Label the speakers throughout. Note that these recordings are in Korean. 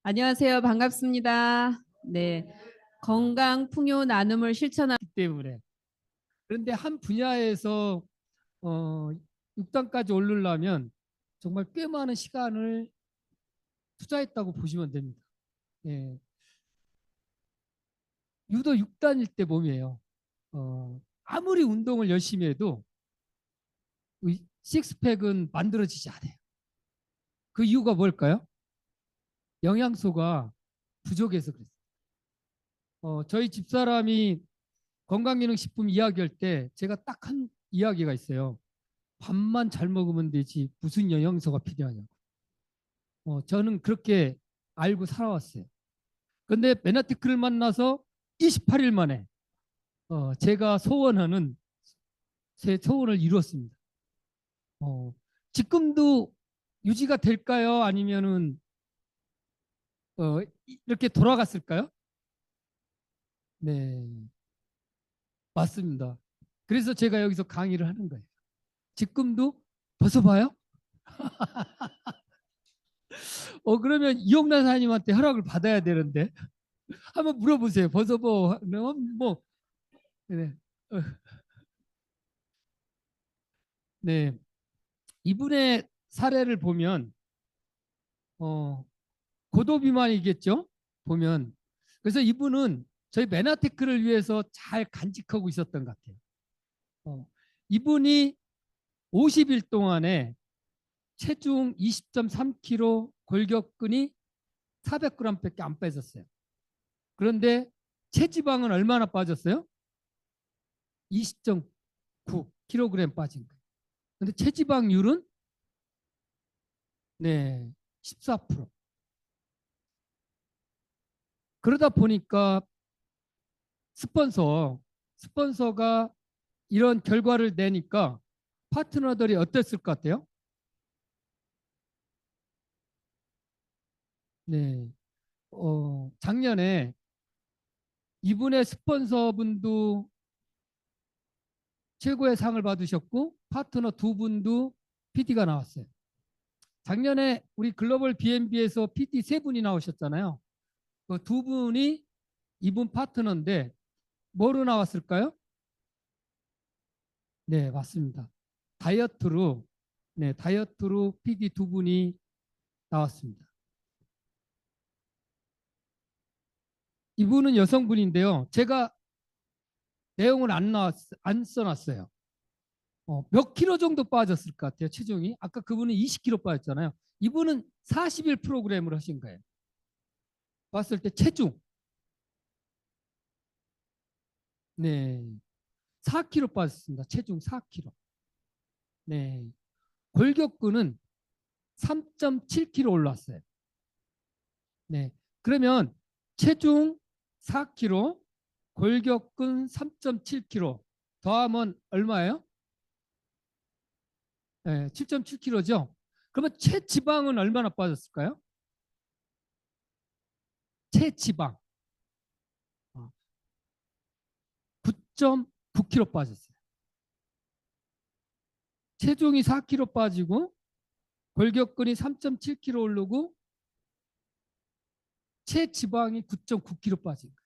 Speaker 1: 안녕하세요. 반갑습니다. 네. 건강 풍요 나눔을 실천하기
Speaker 2: 때문에. 그런데 한 분야에서 어, 6단까지 오르려면 정말 꽤 많은 시간을 투자했다고 보시면 됩니다. 예, 유도 6단일 때 몸이에요. 아무리 운동을 열심히 해도 식스팩은 만들어지지 않아요. 그 이유가 뭘까요? 영양소가 부족해서 그랬어요. 저희 집사람이 건강기능식품 이야기할 때 제가 딱 한 이야기가 있어요. 밥만 잘 먹으면 되지 무슨 영양소가 필요하냐고. 저는 그렇게 알고 살아왔어요. 근데 베나티크를 만나서 28일 만에 제가 소원하는 제 소원을 이루었습니다. 어, 지금도 유지가 될까요? 아니면은 이렇게 돌아갔을까요? 네, 맞습니다. 그래서 제가 여기서 강의를 하는 거예요. 지금도 벗어봐요? 그러면 이용란 사장님한테 허락을 받아야 되는데 한번 물어보세요. 벗어봐. 뭐, 네, 어, 네. 이분의 사례를 보면 어, 고도 비만이겠죠? 보면. 그래서 이분은 저희 메나테크를 위해서 잘 간직하고 있었던 것 같아요. 어, 이분이 50일 동안에 체중 20.3kg, 골격근이 400g밖에 안 빠졌어요. 그런데 체지방은 얼마나 빠졌어요? 20.9kg 빠진 거예요. 근데 체지방률은 네, 14%. 그러다 보니까 스폰서, 스폰서가 이런 결과를 내니까 파트너들이 어땠을 것 같아요? 네. 작년에 이분의 스폰서분도 최고의 상을 받으셨고 파트너 두 분도 PD가 나왔어요. 작년에 우리 글로벌 B&B에서 PD 세 분이 나오셨잖아요. 그 두 분이 이분 파트너인데 뭐로 나왔을까요? 네, 맞습니다. 다이어트로, 네, 다이어트로 PD 두 분이 나왔습니다. 이분은 여성분인데요. 제가 내용을 안 써놨어요. 몇 킬로 정도 빠졌을 것 같아요, 체중이? 아까 그분은 20킬로 빠졌잖아요. 이분은 40일 프로그램을 하신 거예요. 봤을 때 체중. 네. 4킬로 빠졌습니다. 체중 4킬로. 네. 골격근은 3.7킬로 올랐어요. 네. 그러면 체중 4킬로, 골격근 3.7킬로 더하면 얼마예요? 네, 7.7킬로죠. 그러면 체지방은 얼마나 빠졌을까요? 체지방 9.9kg 빠졌어요. 체중이 4kg 빠지고 골격근이 3.7kg 오르고 체지방이 9.9kg 빠진 거예요.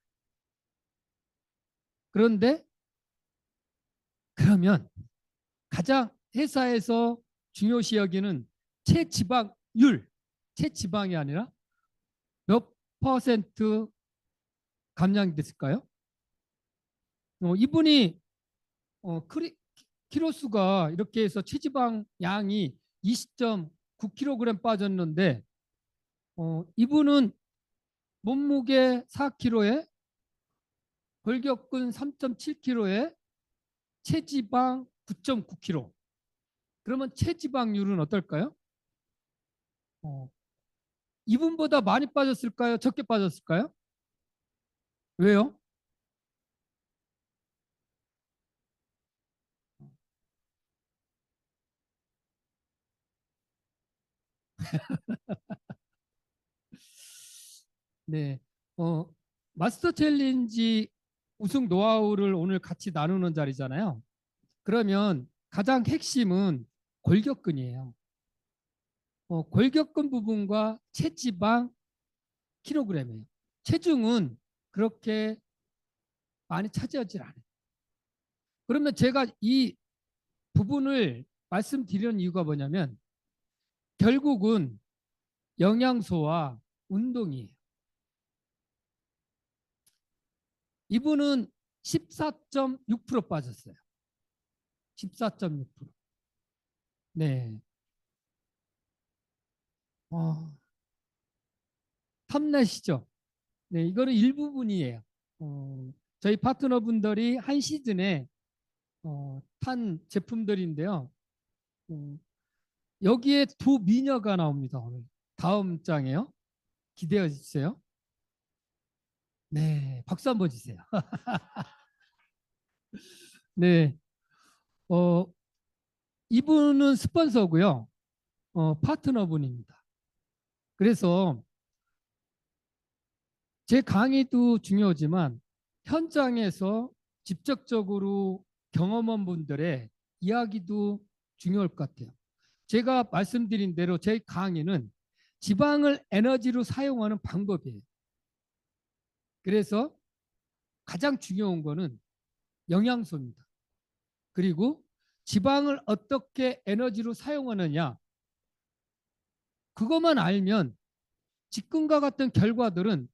Speaker 2: 그런데 그러면 가장 회사에서 중요시 여기는 체지방률, 체지방이 아니라 몇 퍼센트 감량이 됐을까요? 이분이 키로수가 이렇게 해서 체지방 양이 20.9kg 빠졌는데 이분은 몸무게 4kg에 골격근 3.7kg에 체지방 9.9kg. 그러면 체지방률은 어떨까요? 어, 이분보다 많이 빠졌을까요? 적게 빠졌을까요? 왜요? 네. 어, 마스터 챌린지 우승 노하우를 오늘 같이 나누는 자리잖아요. 그러면 가장 핵심은 골격근이에요. 골격근 부분과 체지방 킬로그램이에요. 체중은 그렇게 많이 차지하지 않아요. 그러면 제가 이 부분을 말씀드리는 이유가 뭐냐면 결국은 영양소와 운동이에요. 이분은 14.6% 빠졌어요. 14.6%. 네. 탐나시죠? 네, 이거는 일부분이에요. 저희 파트너분들이 한 시즌에 탄 제품들인데요. 어, 여기에 두 미녀가 나옵니다. 오늘. 다음 장에요. 기대해 주세요. 네, 박수 한번 주세요. 네, 어, 이분은 스폰서고요. 파트너분입니다. 그래서 제 강의도 중요하지만 현장에서 직접적으로 경험한 분들의 이야기도 중요할 것 같아요. 제가 말씀드린 대로 제 강의는 지방을 에너지로 사용하는 방법이에요. 그래서 가장 중요한 거는 영양소입니다. 그리고 지방을 어떻게 에너지로 사용하느냐, 그것만 알면 직근과 같은 결과들은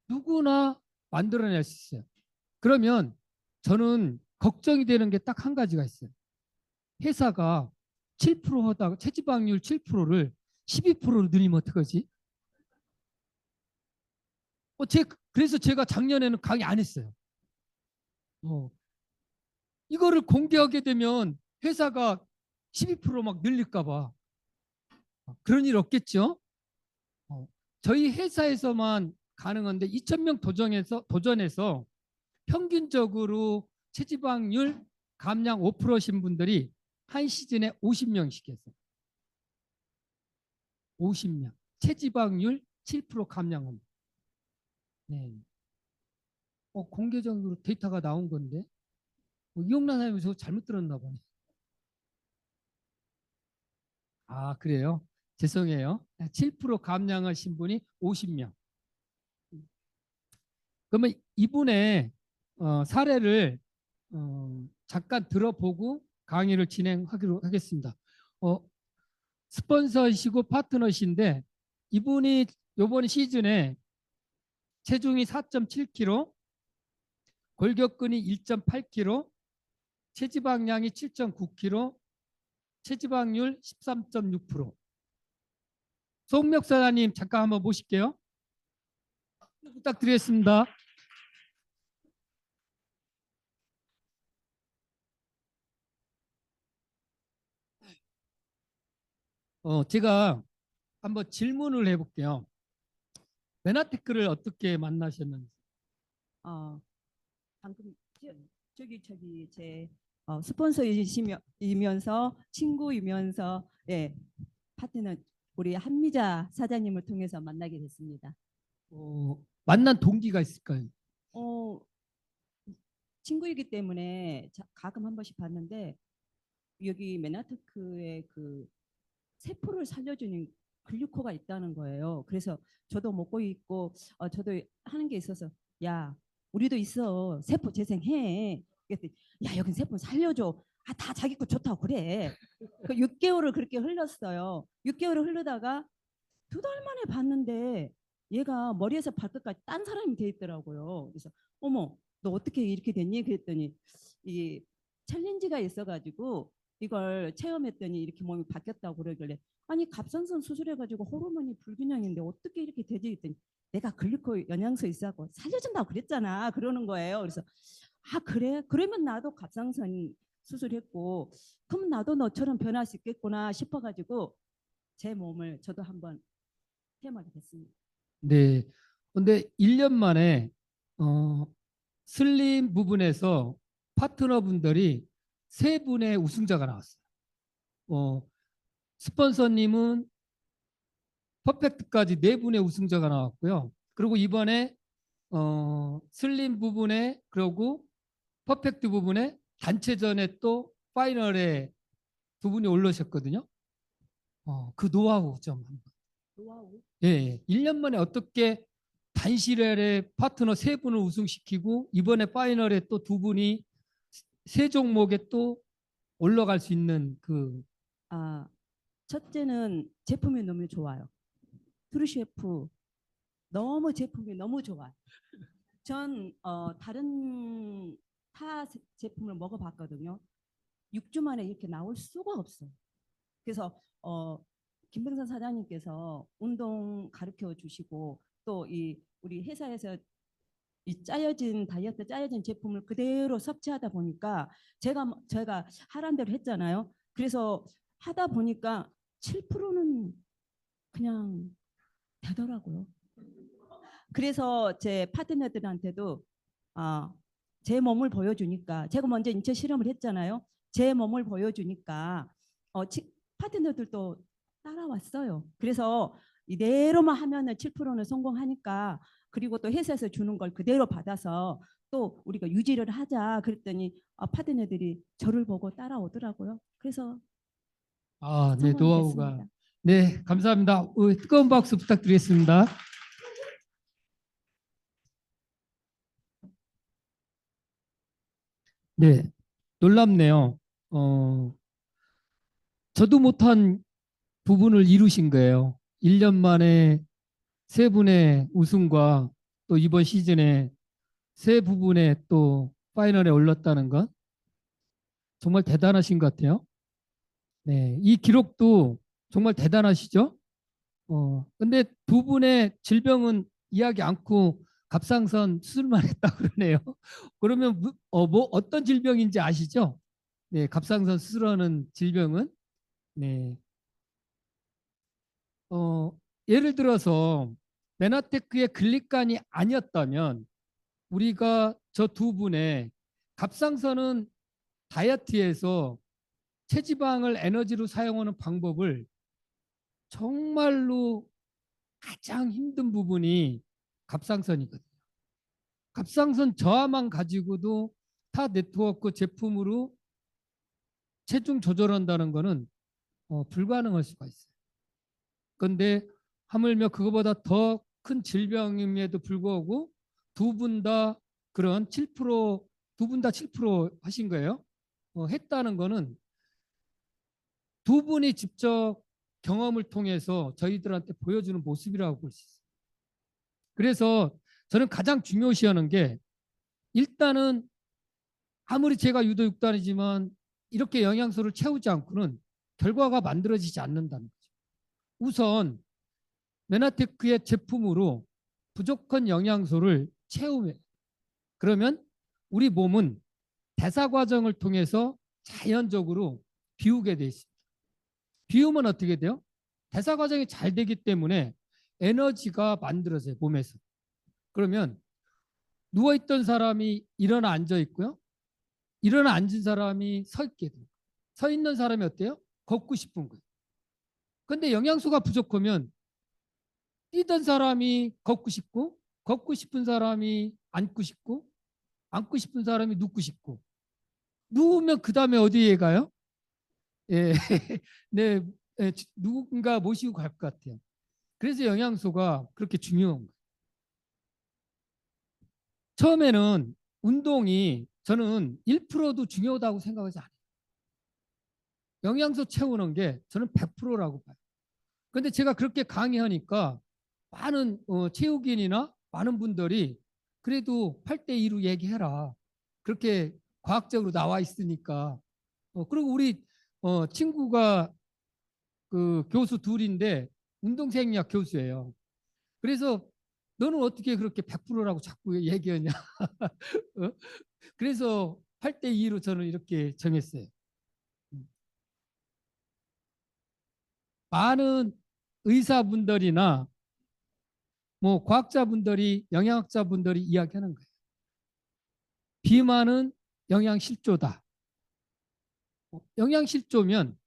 Speaker 2: 누구나 만들어낼 수 있어요. 그러면 저는 걱정이 되는 게 딱 한 가지가 있어요. 회사가 7% 하다가 체지방률 7%를 12%로 늘리면 어떡하지? 그래서 제가 작년에는 강의 안 했어요. 이거를 공개하게 되면 회사가 12%막 늘릴까 봐. 그런 일 없겠죠? 어, 저희 회사에서만 가능한데 2,000명 도전해서 평균적으로 체지방률 감량 5%신 분들이 한 시즌에 50명씩 했어요. 50명. 체지방률 7% 감량합니다. 네. 공개적으로 데이터가 나온 건데 이용란 사람이 잘못 들었나 보네. 아, 그래요? 죄송해요. 7% 감량하신 분이 50명. 그러면 이분의 사례를 잠깐 들어보고 강의를 진행하기로 하겠습니다. 스폰서이시고 파트너신데 이분이 이번 시즌에 체중이 4.7kg, 골격근이 1.8kg, 체지방량이 7.9kg, 체지방률 13.6%. 송명 사장님 잠깐 한번 보실게요. 부탁드리겠습니다. 제가 한번 질문을 해볼게요. 베나테크를 어떻게 만나셨는지.
Speaker 3: 어, 방금 저기 제 스폰서이면서 친구이면서 예, 파트너 우리 한미자 사장님을 통해서 만나게 됐습니다.
Speaker 2: 만난 동기가 있을까요?
Speaker 3: 어, 친구이기 때문에 가끔 한 번씩 봤는데 여기 메나테크에 그 세포를 살려주는 글루코가 있다는 거예요. 그래서 저도 먹고 있고 저도 하는 게 있어서 야 우리도 있어 세포 재생해. 그랬더니 야 여긴 세포 살려줘. 아 다 자기 거 좋다고 그래. 그 6개월을 그렇게 흘렀어요. 6개월을 흐르다가 2달 만에 봤는데 얘가 머리에서 발끝까지 딴 사람이 돼 있더라고요. 그래서 어머 너 어떻게 이렇게 됐니? 그랬더니 이 챌린지가 있어가지고 이걸 체험했더니 이렇게 몸이 바뀌었다고 그러길래 아니 갑상선 수술해가지고 호르몬이 불균형인데 어떻게 이렇게 되지? 했더니 내가 글루코 영양소 있어갖고 살려준다고 그랬잖아. 그러는 거예요. 그래서 아 그래? 그러면 나도 갑상선 수술했고 그럼 나도 너처럼 변할 수 있겠구나 싶어가지고 제 몸을 저도 한번 체험하게 됐습니다.
Speaker 2: 네. 근데 1년 만에 슬림 부분에서 파트너분들이 세 분의 우승자가 나왔어요. 스폰서님은 퍼펙트까지 네 분의 우승자가 나왔고요. 그리고 이번에 슬림 부분에 그리고 퍼펙트 부분에 단체전에 또 파이널에 두 분이 올라오셨거든요. 그 노하우 좀 한번.
Speaker 3: 노하우?
Speaker 2: 예, 예. 1년 만에 어떻게 단시간에 파트너 세 분을 우승시키고 이번에 파이널에 또 두 분이 세 종목에 또 올라갈 수 있는 그
Speaker 3: 아, 첫째는 제품이 너무 좋아요. 트루셰프 너무 제품이 너무 좋아요. 전 다른 제품을 먹어봤거든요. 6주 만에 이렇게 나올 수가 없어요. 그래서 김병선 사장님께서 운동 가르쳐 주시고 또 이 우리 회사에서 이 짜여진 짜여진 제품을 그대로 섭취하다 보니까 제가 하란 대로 했잖아요. 그래서 하다 보니까 7%는 그냥 되더라고요. 그래서 제 파트너들한테도 제 몸을 보여주니까 제가 먼저 인체 실험을 했잖아요. 제 몸을 보여주니까 파트너들도 따라왔어요. 그래서 이대로만 하면은 7%는 성공하니까 그리고 또 회사에서 주는 걸 그대로 받아서 또 우리가 유지를 하자 그랬더니 파트너들이 저를 보고 따라오더라고요. 그래서
Speaker 2: 네,
Speaker 3: 성공이
Speaker 2: 노하우가.
Speaker 3: 됐습니다.
Speaker 2: 네, 감사합니다. 뜨거운 박수 부탁드리겠습니다. 네, 놀랍네요. 저도 못한 부분을 이루신 거예요. 1년 만에 세 분의 우승과 또 이번 시즌에 세 부분에 또 파이널에 올랐다는 건 정말 대단하신 것 같아요. 네, 이 기록도 정말 대단하시죠? 근데 두 분의 질병은 이야기 않고 갑상선 수술만 했다 그러네요. 그러면 뭐 어떤 질병인지 아시죠? 네, 갑상선 수술하는 질병은 네, 어, 예를 들어서 메나테크의 글리칸이 아니었다면 우리가 저 두 분의 갑상선은 다이어트에서 체지방을 에너지로 사용하는 방법을 정말로 가장 힘든 부분이 갑상선이거든요. 갑상선 저하만 가지고도 타 네트워크 제품으로 체중 조절한다는 것은 불가능할 수가 있어요. 그런데 하물며 그거보다 더 큰 질병임에도 불구하고 두 분 다 그런 7%, 두 분 다 7% 하신 거예요. 했다는 거는 두 분이 직접 경험을 통해서 저희들한테 보여주는 모습이라고 볼 수 있어요. 그래서 저는 가장 중요시하는 게 일단은 아무리 제가 유도 육단이지만 이렇게 영양소를 채우지 않고는 결과가 만들어지지 않는다는 거죠. 우선 메나테크의 제품으로 부족한 영양소를 채우면 그러면 우리 몸은 대사 과정을 통해서 자연적으로 비우게 돼 있습니다. 비우면 어떻게 돼요? 대사 과정이 잘 되기 때문에 에너지가 만들어져요, 몸에서. 그러면 누워있던 사람이 일어나 앉아 있고요. 일어나 앉은 사람이 서 있게 돼요. 서 있는 사람이 어때요? 걷고 싶은 거예요. 근데 영양소가 부족하면 뛰던 사람이 걷고 싶고 걷고 싶은 사람이 앉고 싶고 앉고 싶은 사람이 눕고 싶고 누우면 그 다음에 어디에 가요? 예, 네, 누군가 모시고 갈 것 같아요. 그래서 영양소가 그렇게 중요한 거예요. 처음에는 운동이 저는 1%도 중요하다고 생각하지 않아요. 영양소 채우는 게 저는 100%라고 봐요. 근데 제가 그렇게 강의하니까 많은 체육인이나 많은 분들이 그래도 8대2로 얘기해라. 그렇게 과학적으로 나와 있으니까. 그리고 우리 친구가 그 교수 둘인데 운동생리학 교수예요. 그래서 너는 어떻게 그렇게 100%라고 자꾸 얘기하냐. 그래서 8대2로 저는 이렇게 정했어요. 많은 의사분들이나 뭐 과학자분들이 영양학자분들이 이야기하는 거예요. 비만은 영양실조다. 영양실조면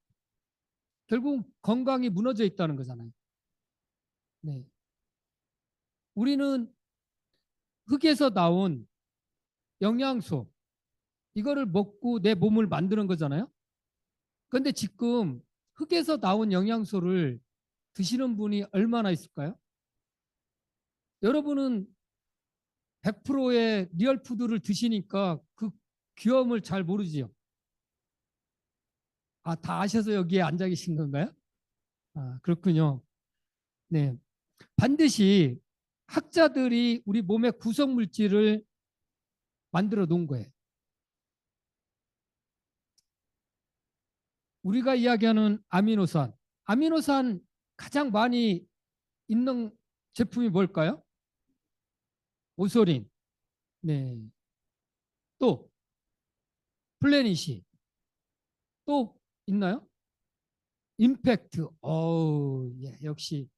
Speaker 2: 결국 건강이 무너져 있다는 거잖아요. 네. 우리는 흙에서 나온 영양소 이거를 먹고 내 몸을 만드는 거잖아요. 그런데 지금 흙에서 나온 영양소를 드시는 분이 얼마나 있을까요? 여러분은 100%의 리얼 푸드를 드시니까 그 귀함을 잘 모르지요. 아, 다 아셔서 여기에 앉아 계신 건가요? 아, 그렇군요. 네. 반드시 학자들이 우리 몸의 구성 물질을 만들어 놓은 거예요. 우리가 이야기하는 아미노산. 아미노산 가장 많이 있는 제품이 뭘까요? 오소린. 네. 또 플래닛이. 또 있나요? 임팩트. 어우, 예, 역시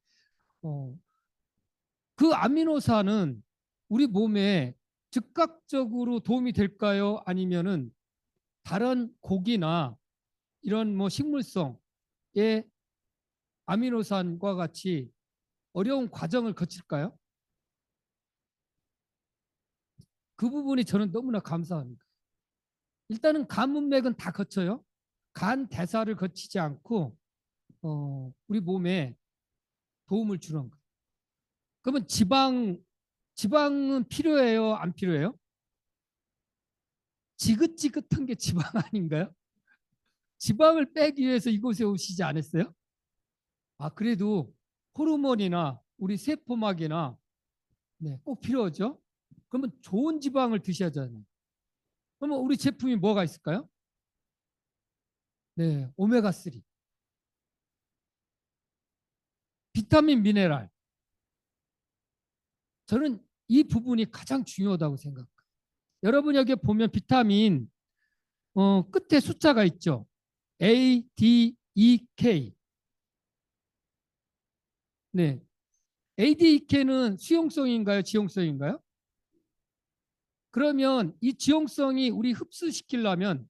Speaker 2: 그 아미노산은 우리 몸에 즉각적으로 도움이 될까요? 아니면은 다른 고기나 이런 뭐 식물성의 아미노산과 같이 어려운 과정을 거칠까요? 그 부분이 저는 너무나 감사합니다. 일단은 간 문맥은 다 거쳐요. 간 대사를 거치지 않고 우리 몸에 도움을 주는 거예요. 그러면 지방은 필요해요? 안 필요해요? 지긋지긋한 게 지방 아닌가요? 지방을 빼기 위해서 이곳에 오시지 않았어요? 아, 그래도 호르몬이나 우리 세포막이나 네, 꼭 필요하죠? 그러면 좋은 지방을 드셔야 하잖아요. 그러면 우리 제품이 뭐가 있을까요? 네, 오메가3. 비타민, 미네랄. 저는 이 부분이 가장 중요하다고 생각해요. 여러분 여기 보면 비타민 끝에 숫자가 있죠. A, D, E, K. 네. A, D, E, K는 수용성인가요? 지용성인가요? 그러면 이 지용성이 우리 흡수시키려면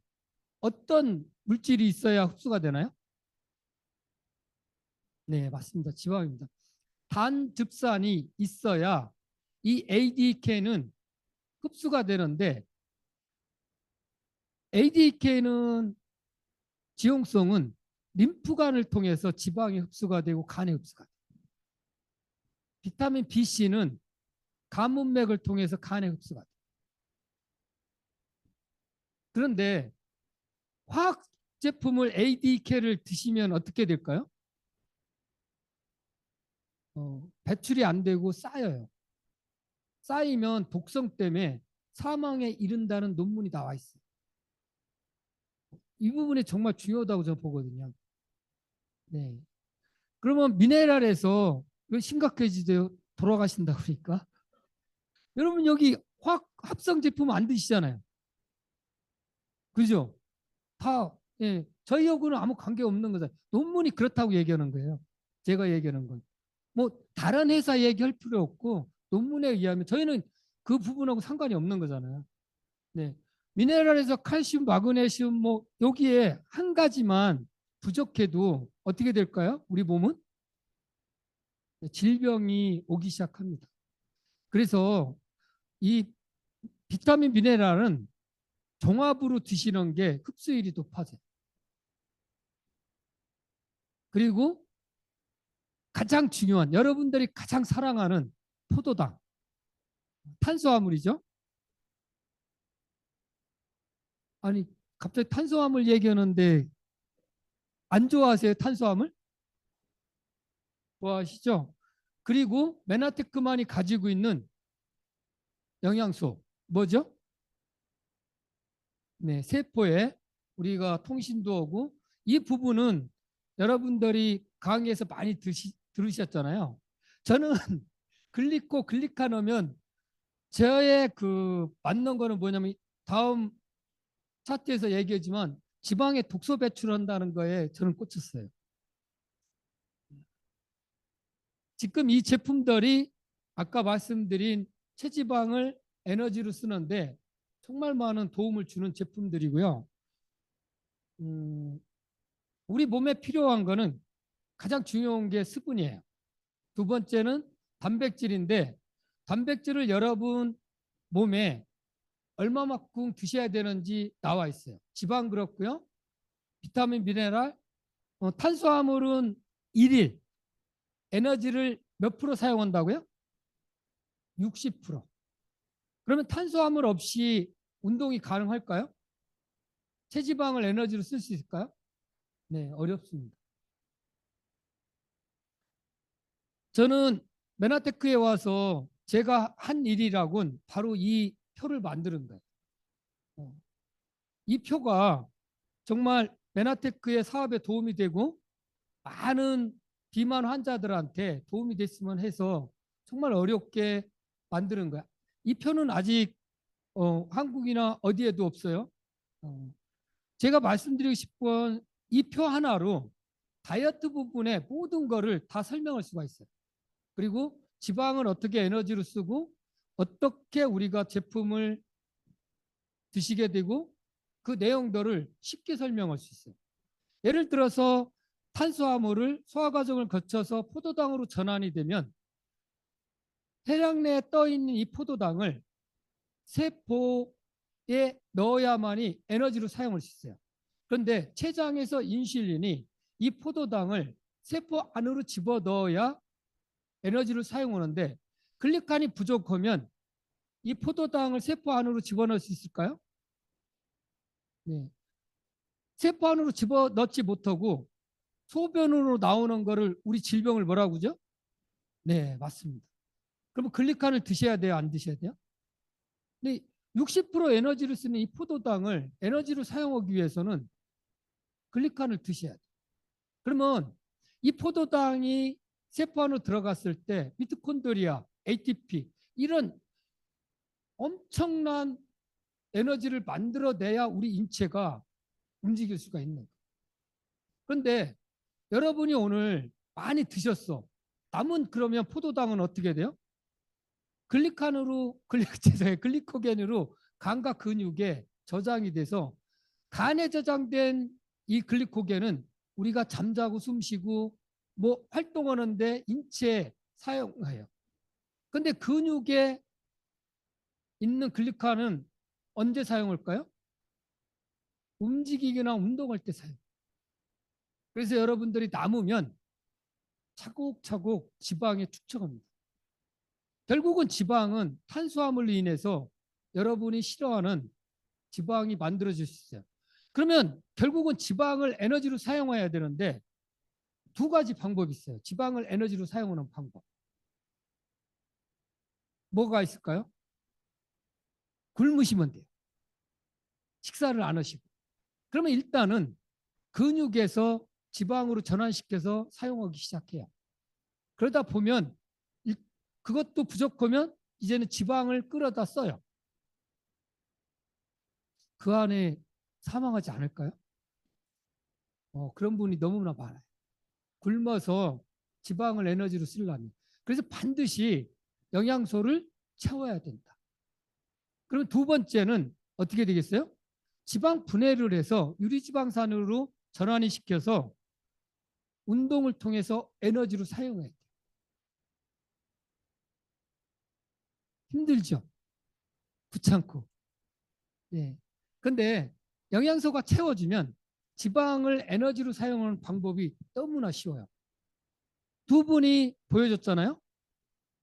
Speaker 2: 어떤 물질이 있어야 흡수가 되나요? 네, 맞습니다. 지방입니다. 단즙산이 있어야 이 ADK는 흡수가 되는데 ADK는 지용성은 림프관을 통해서 지방이 흡수가 되고 간에 흡수가 돼요. 비타민 BC는 간문맥을 통해서 간에 흡수가 돼요. 그런데 화학 제품을 ADK를 드시면 어떻게 될까요? 배출이 안 되고 쌓여요. 쌓이면 독성 때문에 사망에 이른다는 논문이 나와 있어요. 이 부분이 정말 중요하다고 저는 보거든요. 네. 그러면 미네랄에서 심각해지죠. 돌아가신다 그러니까. 여러분 여기 화학 합성 제품 안 드시잖아요. 그죠? 다 예, 저희하고는 아무 관계 없는 거죠. 논문이 그렇다고 얘기하는 거예요. 제가 얘기하는 건. 뭐 다른 회사 얘기할 필요 없고 논문에 의하면 저희는 그 부분하고 상관이 없는 거잖아요. 네. 미네랄에서 칼슘, 마그네슘 뭐 여기에 한 가지만 부족해도 어떻게 될까요? 우리 몸은 질병이 오기 시작합니다. 그래서 이 비타민 미네랄은 종합으로 드시는 게 흡수율이 높아져요. 그리고 가장 중요한 여러분들이 가장 사랑하는 포도당, 탄수화물이죠. 아니 갑자기 탄수화물 얘기하는데 안 좋아하세요? 탄수화물? 좋아하시죠? 그리고 메나테크만이 가지고 있는 영양소 뭐죠? 네, 세포에 우리가 통신도 하고 이 부분은 여러분들이 강의에서 많이 들으셨잖아요. 저는 글리카노면 저의 그 맞는 거는 뭐냐면 다음 차트에서 얘기하지만 지방에 독소 배출한다는 거에 저는 꽂혔어요. 지금 이 제품들이 아까 말씀드린 체지방을 에너지로 쓰는데 정말 많은 도움을 주는 제품들이고요. 우리 몸에 필요한 거는 가장 중요한 게 수분이에요. 두 번째는 단백질인데 단백질을 여러분 몸에 얼마만큼 드셔야 되는지 나와 있어요. 지방 그렇고요. 비타민, 미네랄, 탄수화물은 1일 에너지를 몇 프로 사용한다고요? 60%. 그러면 탄수화물 없이 운동이 가능할까요? 체지방을 에너지로 쓸 수 있을까요? 네, 어렵습니다. 저는 메나테크에 와서 제가 한 일이라곤 바로 이 표를 만드는 거예요. 이 표가 정말 메나테크의 사업에 도움이 되고 많은 비만 환자들한테 도움이 됐으면 해서 정말 어렵게 만드는 거야. 이 표는 아직 한국이나 어디에도 없어요. 제가 말씀드리고 싶은 이 표 하나로 다이어트 부분의 모든 거를 다 설명할 수가 있어요. 그리고 지방을 어떻게 에너지로 쓰고 어떻게 우리가 제품을 드시게 되고 그 내용들을 쉽게 설명할 수 있어요. 예를 들어서 탄수화물을 소화 과정을 거쳐서 포도당으로 전환이 되면 혈액 내에 떠 있는 이 포도당을 세포에 넣어야만이 에너지로 사용할 수 있어요. 그런데 췌장에서 인슐린이 이 포도당을 세포 안으로 집어 넣어야 에너지를 사용하는데 글리칸이 부족하면 이 포도당을 세포 안으로 집어넣을 수 있을까요? 네. 세포 안으로 집어넣지 못하고 소변으로 나오는 거를 우리 질병을 뭐라고 하죠? 네, 맞습니다. 그러면 글리칸을 드셔야 돼요? 안 드셔야 돼요? 근데 60% 에너지를 쓰는 이 포도당을 에너지로 사용하기 위해서는 글리칸을 드셔야 돼요. 그러면 이 포도당이 세포 안으로 들어갔을 때 미토콘드리아, ATP 이런 엄청난 에너지를 만들어내야 우리 인체가 움직일 수가 있는 거예요. 그런데 여러분이 오늘 많이 드셨어. 남은 그러면 포도당은 어떻게 돼요? 글리코겐으로 간과 근육에 저장이 돼서 간에 저장된 이 글리코겐은 우리가 잠자고 숨쉬고 뭐 활동하는데 인체에 사용해요. 근데 근육에 있는 글리칸은 언제 사용할까요? 움직이거나 운동할 때 사용. 그래서 여러분들이 남으면 차곡차곡 지방에 축적합니다. 결국은 지방은 탄수화물로 인해서 여러분이 싫어하는 지방이 만들어질 수 있어요. 그러면 결국은 지방을 에너지로 사용해야 되는데 두 가지 방법이 있어요. 지방을 에너지로 사용하는 방법. 뭐가 있을까요? 굶으시면 돼요. 식사를 안 하시고. 그러면 일단은 근육에서 지방으로 전환시켜서 사용하기 시작해요. 그러다 보면 그것도 부족하면 이제는 지방을 끌어다 써요. 그 안에 사망하지 않을까요? 그런 분이 너무나 많아요. 굶어서 지방을 에너지로 쓰려면. 그래서 반드시 영양소를 채워야 된다. 그러면 두 번째는 어떻게 되겠어요? 지방 분해를 해서 유리지방산으로 전환이 시켜서 운동을 통해서 에너지로 사용해야 돼요. 힘들죠? 귀찮고. 예. 근데 영양소가 채워지면 지방을 에너지로 사용하는 방법이 너무나 쉬워요. 두 분이 보여줬잖아요.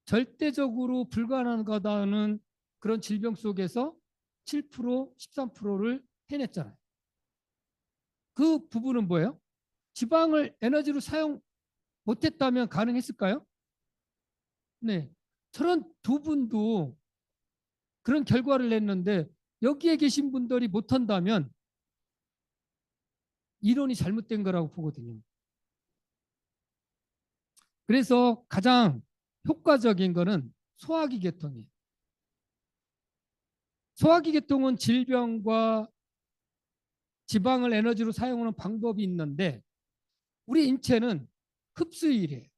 Speaker 2: 절대적으로 불가능하다는 그런 질병 속에서 7%, 13%를 해냈잖아요. 그 부분은 뭐예요? 지방을 에너지로 사용 못했다면 가능했을까요? 네. 저런 두 분도 그런 결과를 냈는데 여기에 계신 분들이 못한다면 이론이 잘못된 거라고 보거든요. 그래서 가장 효과적인 거는 소화기 계통이에요. 소화기 계통은 질병과 지방을 에너지로 사용하는 방법이 있는데 우리 인체는 흡수일이에요.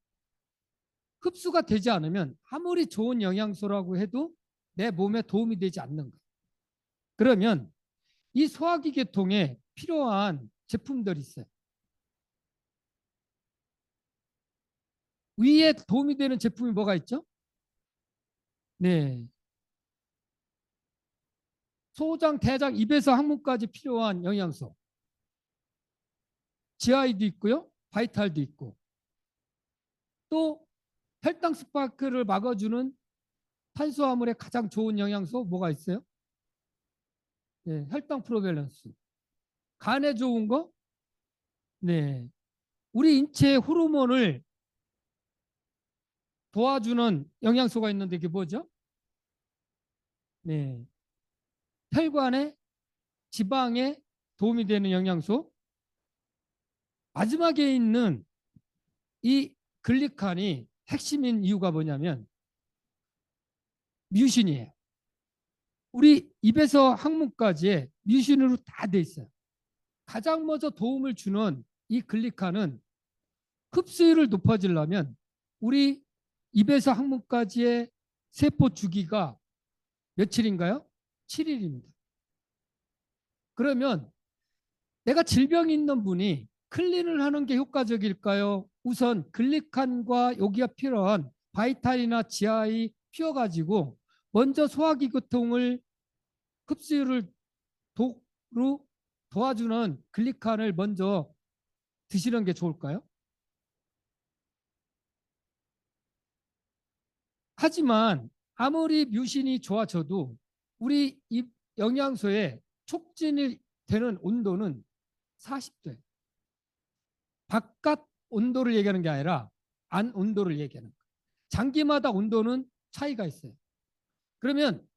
Speaker 2: 흡수가 되지 않으면 아무리 좋은 영양소라고 해도 내 몸에 도움이 되지 않는 거예요. 그러면 이 소화기 계통에 필요한 제품들이 있어요. 위에 도움이 되는 제품이 뭐가 있죠? 네. 소장, 대장, 입에서 항문까지 필요한 영양소. GI도 있고요. 바이탈도 있고. 또 혈당 스파이크를 막아주는 탄수화물에 가장 좋은 영양소 뭐가 있어요? 네, 혈당 프로밸런스. 간에 좋은 거? 네. 우리 인체의 호르몬을 도와주는 영양소가 있는데 이게 뭐죠? 네. 혈관에 지방에 도움이 되는 영양소. 마지막에 있는 이 글리칸이 핵심인 이유가 뭐냐면 뮤신이에요. 우리 입에서 항문까지에 뮤신으로 다 돼 있어요. 가장 먼저 도움을 주는 이 글리칸은 흡수율을 높아지려면 우리 입에서 항문까지의 세포 주기가 며칠인가요? 7일입니다. 그러면 내가 질병이 있는 분이 클린을 하는 게 효과적일까요? 우선 글리칸과 여기가 필요한 바이탈이나 지하이 피워가지고 먼저 소화기 교통을 흡수율을 도로 도와주는 글리칸을 먼저 드시는 게 좋을까요? 하지만 아무리 뮤신이 좋아져도 우리 입 영양소의 촉진이 되는 온도는 40도예요. 바깥 온도를 얘기하는 게 아니라 안 온도를 얘기하는 거예요. 장기마다 온도는 차이가 있어요. 그러면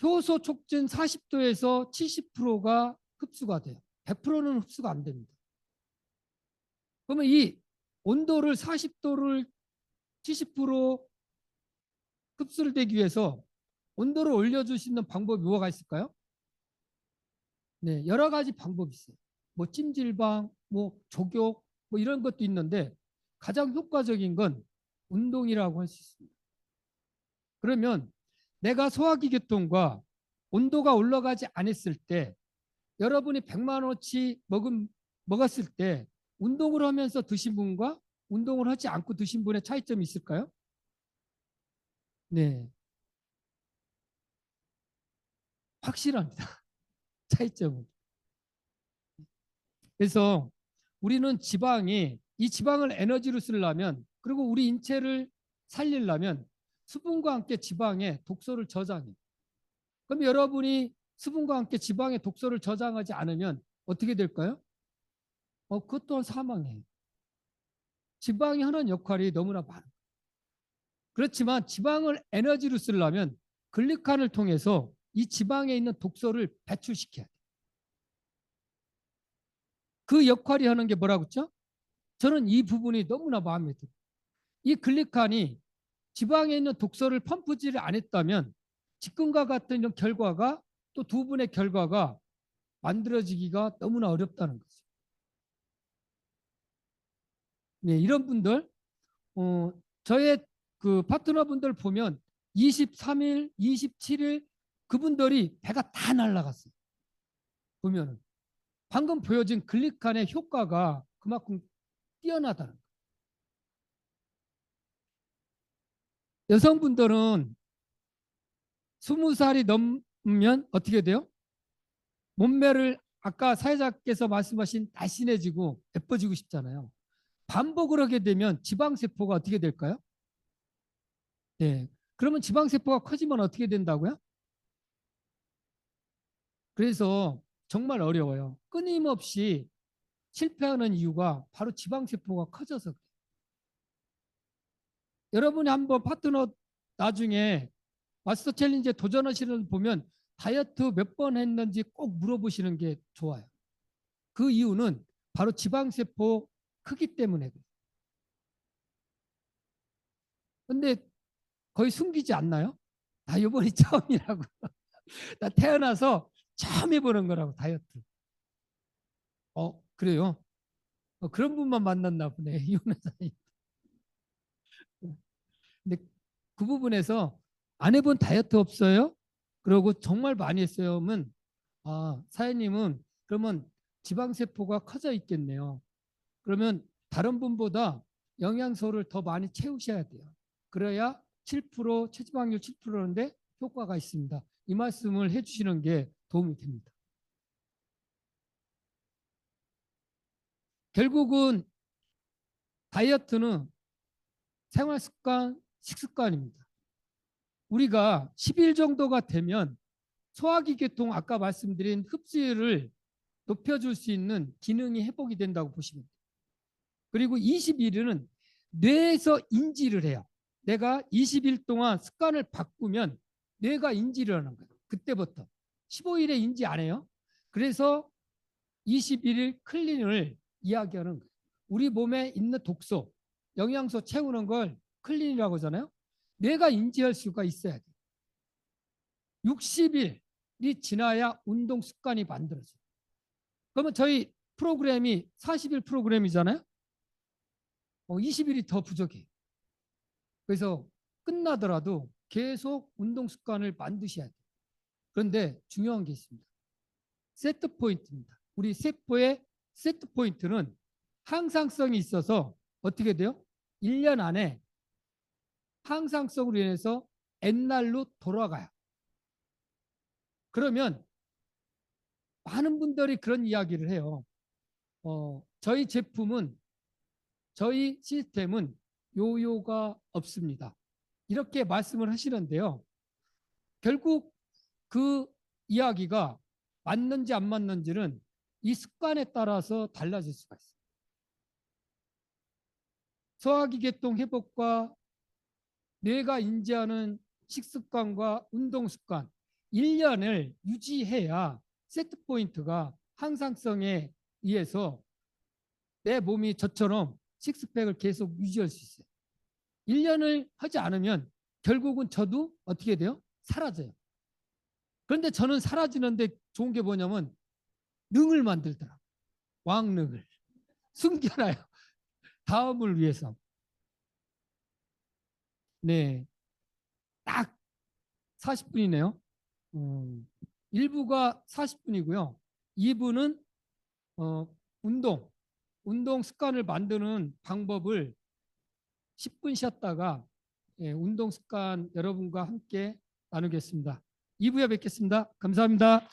Speaker 2: 효소 촉진 40도에서 70%가 흡수가 돼요. 100%는 흡수가 안 됩니다. 그러면 이 온도를 40도를 70% 흡수를 되기 위해서 온도를 올려줄 수 있는 방법이 뭐가 있을까요? 네, 여러 가지 방법이 있어요. 뭐 찜질방, 뭐 족욕, 뭐 이런 것도 있는데 가장 효과적인 건 운동이라고 할 수 있습니다. 그러면 내가 소화기 계통과 온도가 올라가지 않았을 때 여러분이 100만 원치 먹었을 때 운동을 하면서 드신 분과 운동을 하지 않고 드신 분의 차이점이 있을까요? 네, 확실합니다. 차이점은. 그래서 우리는 이 지방을 에너지로 쓰려면 그리고 우리 인체를 살리려면 수분과 함께 지방에 독소를 저장해. 그럼 여러분이 수분과 함께 지방에 독소를 저장하지 않으면 어떻게 될까요? 그것 또한 사망해요. 지방이 하는 역할이 너무나 많아요. 그렇지만 지방을 에너지로 쓰려면 글리칸을 통해서 이 지방에 있는 독소를 배출시켜야 돼요. 그 역할이 하는 게 뭐라고 했죠? 저는 이 부분이 너무나 마음에 들어요. 이 글리칸이 지방에 있는 독소를 펌프질을 안 했다면 지금과 같은 이런 결과가 또 두 분의 결과가 만들어지기가 너무나 어렵다는 거죠. 네, 이런 분들 저의 그 파트너분들 보면 23일, 27일 그분들이 배가 다 날라갔어요. 보면은 방금 보여진 글리칸의 효과가 그만큼 뛰어나다는 거예요. 여성분들은 20살이 넘으면 어떻게 돼요? 몸매를 아까 사회자께서 말씀하신 날씬해지고 예뻐지고 싶잖아요. 반복을 하게 되면 지방세포가 어떻게 될까요? 네. 그러면 지방세포가 커지면 어떻게 된다고요? 그래서 정말 어려워요. 끊임없이 실패하는 이유가 바로 지방세포가 커져서 그래요. 여러분이 한번 파트너 나중에 마스터 챌린지에 도전하시는 분 보면 다이어트 몇 번 했는지 꼭 물어보시는 게 좋아요. 그 이유는 바로 지방세포 크기 때문에 그래요. 근데 거의 숨기지 않나요? 나 이번이 처음이라고. 나 태어나서 처음 해보는 거라고 다이어트. 그래요? 그런 분만 만났나 보네. 이혼회사님. 근데 그 부분에서 안 해본 다이어트 없어요? 그러고 정말 많이 했어요. 면 사장님은 그러면 지방세포가 커져 있겠네요. 그러면 다른 분보다 영양소를 더 많이 채우셔야 돼요. 그래야 7% 체지방률 7%인데 효과가 있습니다. 이 말씀을 해주시는 게 도움이 됩니다. 결국은 다이어트는 생활습관, 식습관입니다. 우리가 10일 정도가 되면 소화기 계통 아까 말씀드린 흡수율을 높여줄 수 있는 기능이 회복이 된다고 보시면 돼요. 그리고 21일은 뇌에서 인지를 해요. 내가 20일 동안 습관을 바꾸면 뇌가 인지를 하는 거예요. 그때부터 15일에 인지 안 해요. 그래서 21일 클린을 이야기하는 거예요. 우리 몸에 있는 독소, 영양소 채우는 걸 클린이라고 하잖아요. 뇌가 인지할 수가 있어야 돼요. 60일이 지나야 운동 습관이 만들어져요. 그러면 저희 프로그램이 40일 프로그램이잖아요. 20일이 더 부족해요. 그래서 끝나더라도 계속 운동 습관을 만드셔야 돼요. 그런데 중요한 게 있습니다. 세트 포인트입니다. 우리 세포의 세트 포인트는 항상성이 있어서 어떻게 돼요? 1년 안에 항상성으로 인해서 옛날로 돌아가요. 그러면 많은 분들이 그런 이야기를 해요. 저희 제품은, 저희 시스템은 요요가 없습니다. 이렇게 말씀을 하시는데요. 결국 그 이야기가 맞는지 안 맞는지는 이 습관에 따라서 달라질 수가 있어요. 소화기 계통 회복과 뇌가 인지하는 식습관과 운동 습관 1년을 유지해야 세트 포인트가 항상성에 의해서 내 몸이 저처럼 식스팩을 계속 유지할 수 있어요. 1년을 하지 않으면 결국은 저도 어떻게 돼요? 사라져요. 그런데 저는 사라지는데 좋은 게 뭐냐면 능을 만들더라. 왕능을. 숨겨놔요. 다음을 위해서. 네. 딱 40분이네요. 1부가 40분이고요. 2부는 운동 습관을 만드는 방법을 10분 쉬었다가 운동 습관 여러분과 함께 나누겠습니다. 2부에 뵙겠습니다. 감사합니다.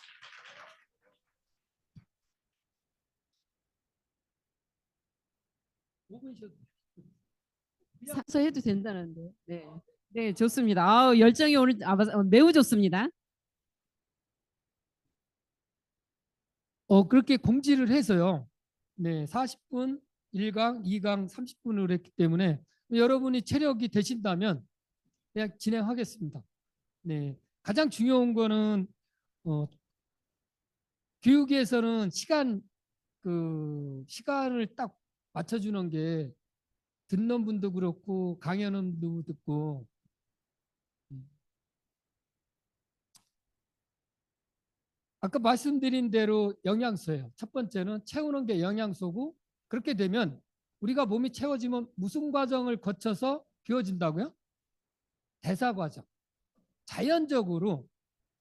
Speaker 2: 5분 쉬어도
Speaker 1: 사서해도 된다는데. 네. 네, 좋습니다. 열정이 오늘 매우 좋습니다.
Speaker 2: 그렇게 공지를 해서요. 네, 40분 1강, 2강 30분으로 했기 때문에 여러분이 체력이 되신다면 그냥 진행하겠습니다. 네, 가장 중요한 거는 교육에서는 시간을 딱 맞춰주는 게 듣는 분도 그렇고 강연하는 분도 듣고 아까 말씀드린 대로 영양소예요. 첫 번째는 채우는 게 영양소고 그렇게 되면 우리가 몸이 채워지면 무슨 과정을 거쳐서 비워진다고요? 대사 과정. 자연적으로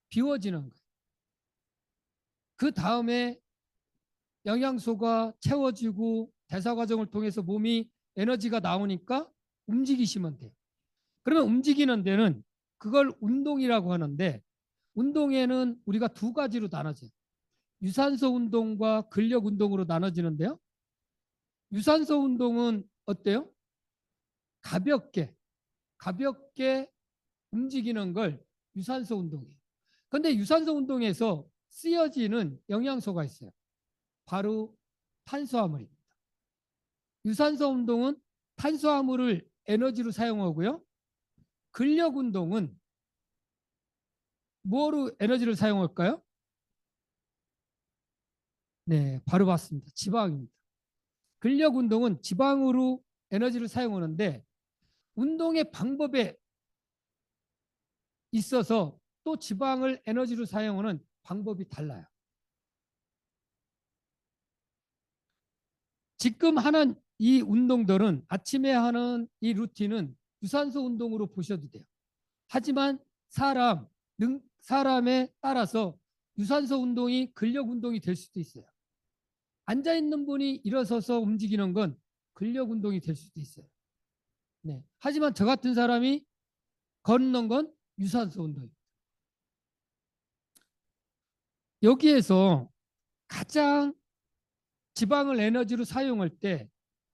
Speaker 2: 비워지는 거예요. 그 다음에 영양소가 채워지고 대사 과정을 통해서 몸이 에너지가 나오니까 움직이시면 돼요. 그러면 움직이는 데는 그걸 운동이라고 하는데 운동에는 우리가 두 가지로 나눠져요. 유산소 운동과 근력 운동으로 나눠지는데요. 유산소 운동은 어때요? 가볍게 움직이는 걸 유산소 운동이에요. 그런데 유산소 운동에서 쓰여지는 영양소가 있어요. 바로 탄수화물입니다. 유산소 운동은 탄수화물을 에너지로 사용하고요. 근력 운동은 뭐로 에너지를 사용할까요? 네, 바로 봤습니다. 지방입니다. 근력 운동은 지방으로 에너지를 사용하는데 운동의 방법에 있어서 또 지방을 에너지로 사용하는 방법이 달라요. 지금 하는 이 운동들은 아침에 하는 이 루틴은 유산소 운동으로 보셔도 돼요. 하지만 사람에 따라서 유산소 운동이 근력 운동이 될 수도 있어요. 앉아있는 분이 일어서서 움직이는 건 근력 운동이 될 수도 있어요. 네. 하지만 저 같은 사람이 걷는 건 유산소 운동입니다. 여기에서 가장 지방을 에너지로 사용할 때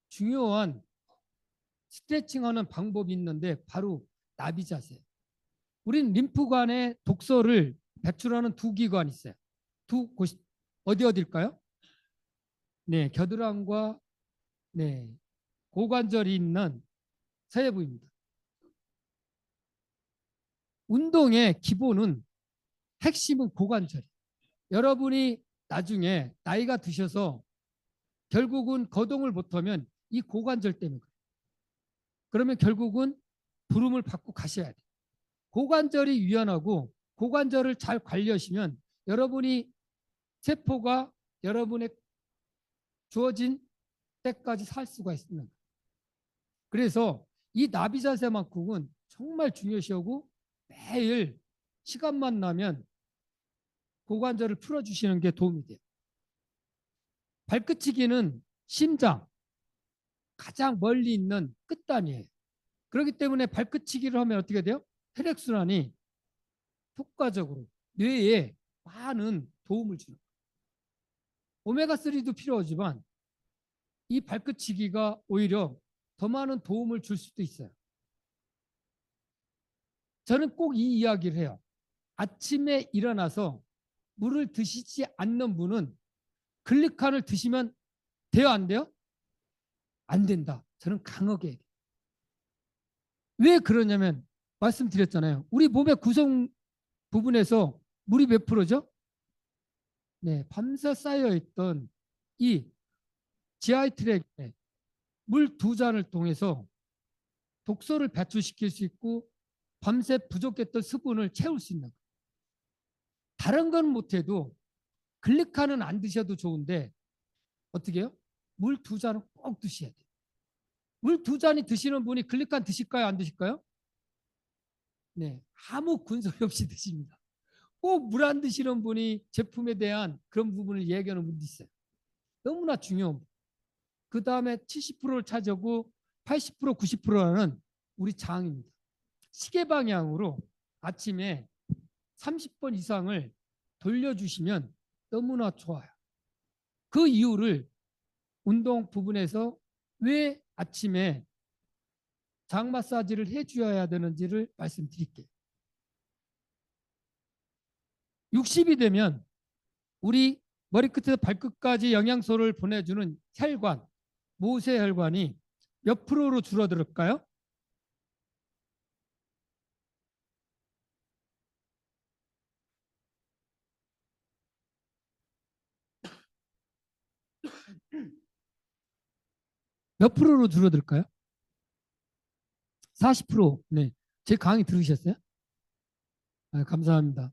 Speaker 2: 중요한 스트레칭하는 방법이 있는데 바로 나비 자세. 우린 림프관에 독소를 배출하는 두 기관이 있어요. 두 곳이 어디일까요? 네, 겨드랑이와 네, 고관절이 있는 서해부입니다. 운동의 기본은 핵심은 고관절이에요. 여러분이 나중에 나이가 드셔서 결국은 거동을 못하면 이 고관절 때문에 그래요. 그러면 결국은 부름을 받고 가셔야 돼요. 고관절이 유연하고 고관절을 잘 관리하시면 여러분이 세포가 여러분의 주어진 때까지 살 수가 있습니다. 그래서 이 나비 자세만큼은 정말 중요시하고 매일 시간만 나면 고관절을 풀어주시는 게 도움이 돼요. 발끝치기는 심장, 가장 멀리 있는 끝단이에요. 그렇기 때문에 발끝치기를 하면 어떻게 돼요? 혈액순환이 효과적으로 뇌에 많은 도움을 주는 거예요. 오메가3도 필요하지만 이 발끝치기가 오히려 더 많은 도움을 줄 수도 있어요. 저는 꼭 이 이야기를 해요. 아침에 일어나서 물을 드시지 않는 분은 글리칸을 드시면 돼요, 안 돼요? 안 된다. 저는 강하게 해요. 왜 그러냐면 말씀드렸잖아요. 우리 몸의 구성 부분에서 물이 몇 프로죠? 네, 밤새 쌓여있던 이 GI 트랙에 물 2잔을 통해서 독소를 배출시킬 수 있고 밤새 부족했던 수분을 채울 수 있는 거예요. 다른 건 못해도 글리칸은 안 드셔도 좋은데 어떻게 해요? 물 2잔은 꼭 드셔야 돼요. 물 2잔이 드시는 분이 글리칸 드실까요? 안 드실까요? 네, 아무 군소리 없이 드십니다. 꼭 물 안 드시는 분이 제품에 대한 그런 부분을 얘기하는 분도 있어요. 너무나 중요한. 그 다음에 70%를 차지하고 80%, 90%라는 우리 장입니다. 시계 방향으로 아침에 30번 이상을 돌려주시면 너무나 좋아요. 그 이유를 운동 부분에서 왜 아침에 장 마사지를 해주어야 되는지를 말씀드릴게요. 60이 되면 우리 머리끝에서 발끝까지 영양소를 보내주는 혈관, 모세혈관이 몇 프로로 줄어들을까요? 몇 프로로 줄어들까요? 40%. 네. 제 강의 들으셨어요? 아, 감사합니다.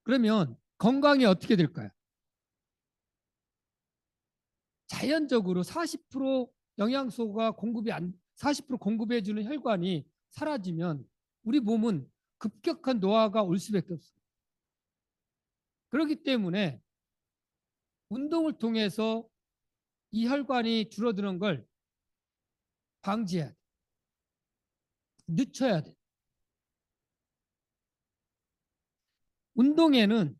Speaker 2: 그러면 건강이 어떻게 될까요? 자연적으로 40% 영양소가 공급이 40% 공급해주는 혈관이 사라지면 우리 몸은 급격한 노화가 올 수밖에 없어요. 그렇기 때문에 운동을 통해서 이 혈관이 줄어드는 걸 방지해야 돼. 늦춰야 돼. 운동에는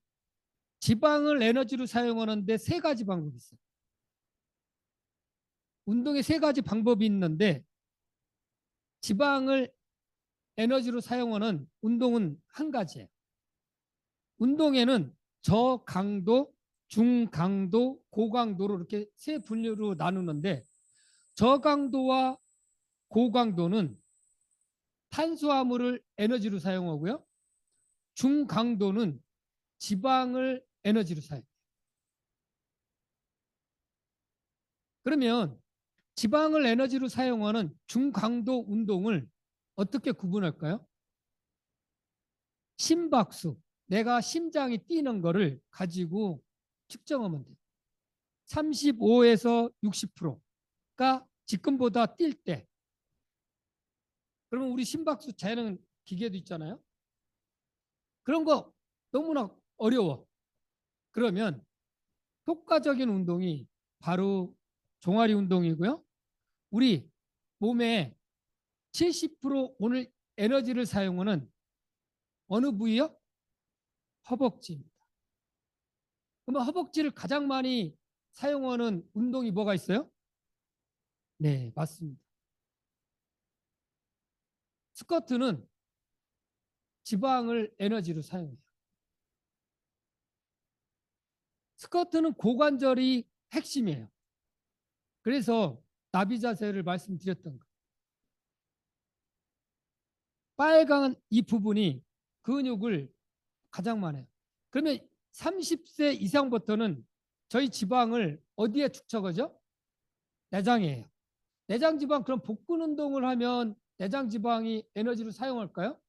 Speaker 2: 지방을 에너지로 사용하는데 세 가지 방법이 있어요. 운동에 세 가지 방법이 있는데 지방을 에너지로 사용하는 운동은 한 가지예요. 운동에는 저강도, 중강도, 고강도로 이렇게 세 분류로 나누는데 저강도와 고강도는 탄수화물을 에너지로 사용하고요. 중강도는 지방을 에너지로 사용해요. 그러면 지방을 에너지로 사용하는 중강도 운동을 어떻게 구분할까요? 심박수, 내가 심장이 뛰는 거를 가지고 측정하면 돼요. 35에서 60%가 지금보다 뛸 때. 그러면 우리 심박수 재는 기계도 있잖아요. 그런 거 너무나 어려워. 그러면 효과적인 운동이 바로 종아리 운동이고요. 우리 몸에 70% 오늘 에너지를 사용하는 어느 부위요? 허벅지입니다. 그러면 허벅지를 가장 많이 사용하는 운동이 뭐가 있어요? 네, 맞습니다. 스쿼트는 지방을 에너지로 사용해요. 스쿼트는 고관절이 핵심이에요. 그래서 나비 자세를 말씀드렸던 거. 빨간 이 부분이 근육을 가장 많이 해요. 그러면 30세 이상부터는 저희 지방을 어디에 축적하죠? 내장이에요. 내장 지방, 그럼 복근 운동을 하면 내장 지방이 에너지로 사용할까요?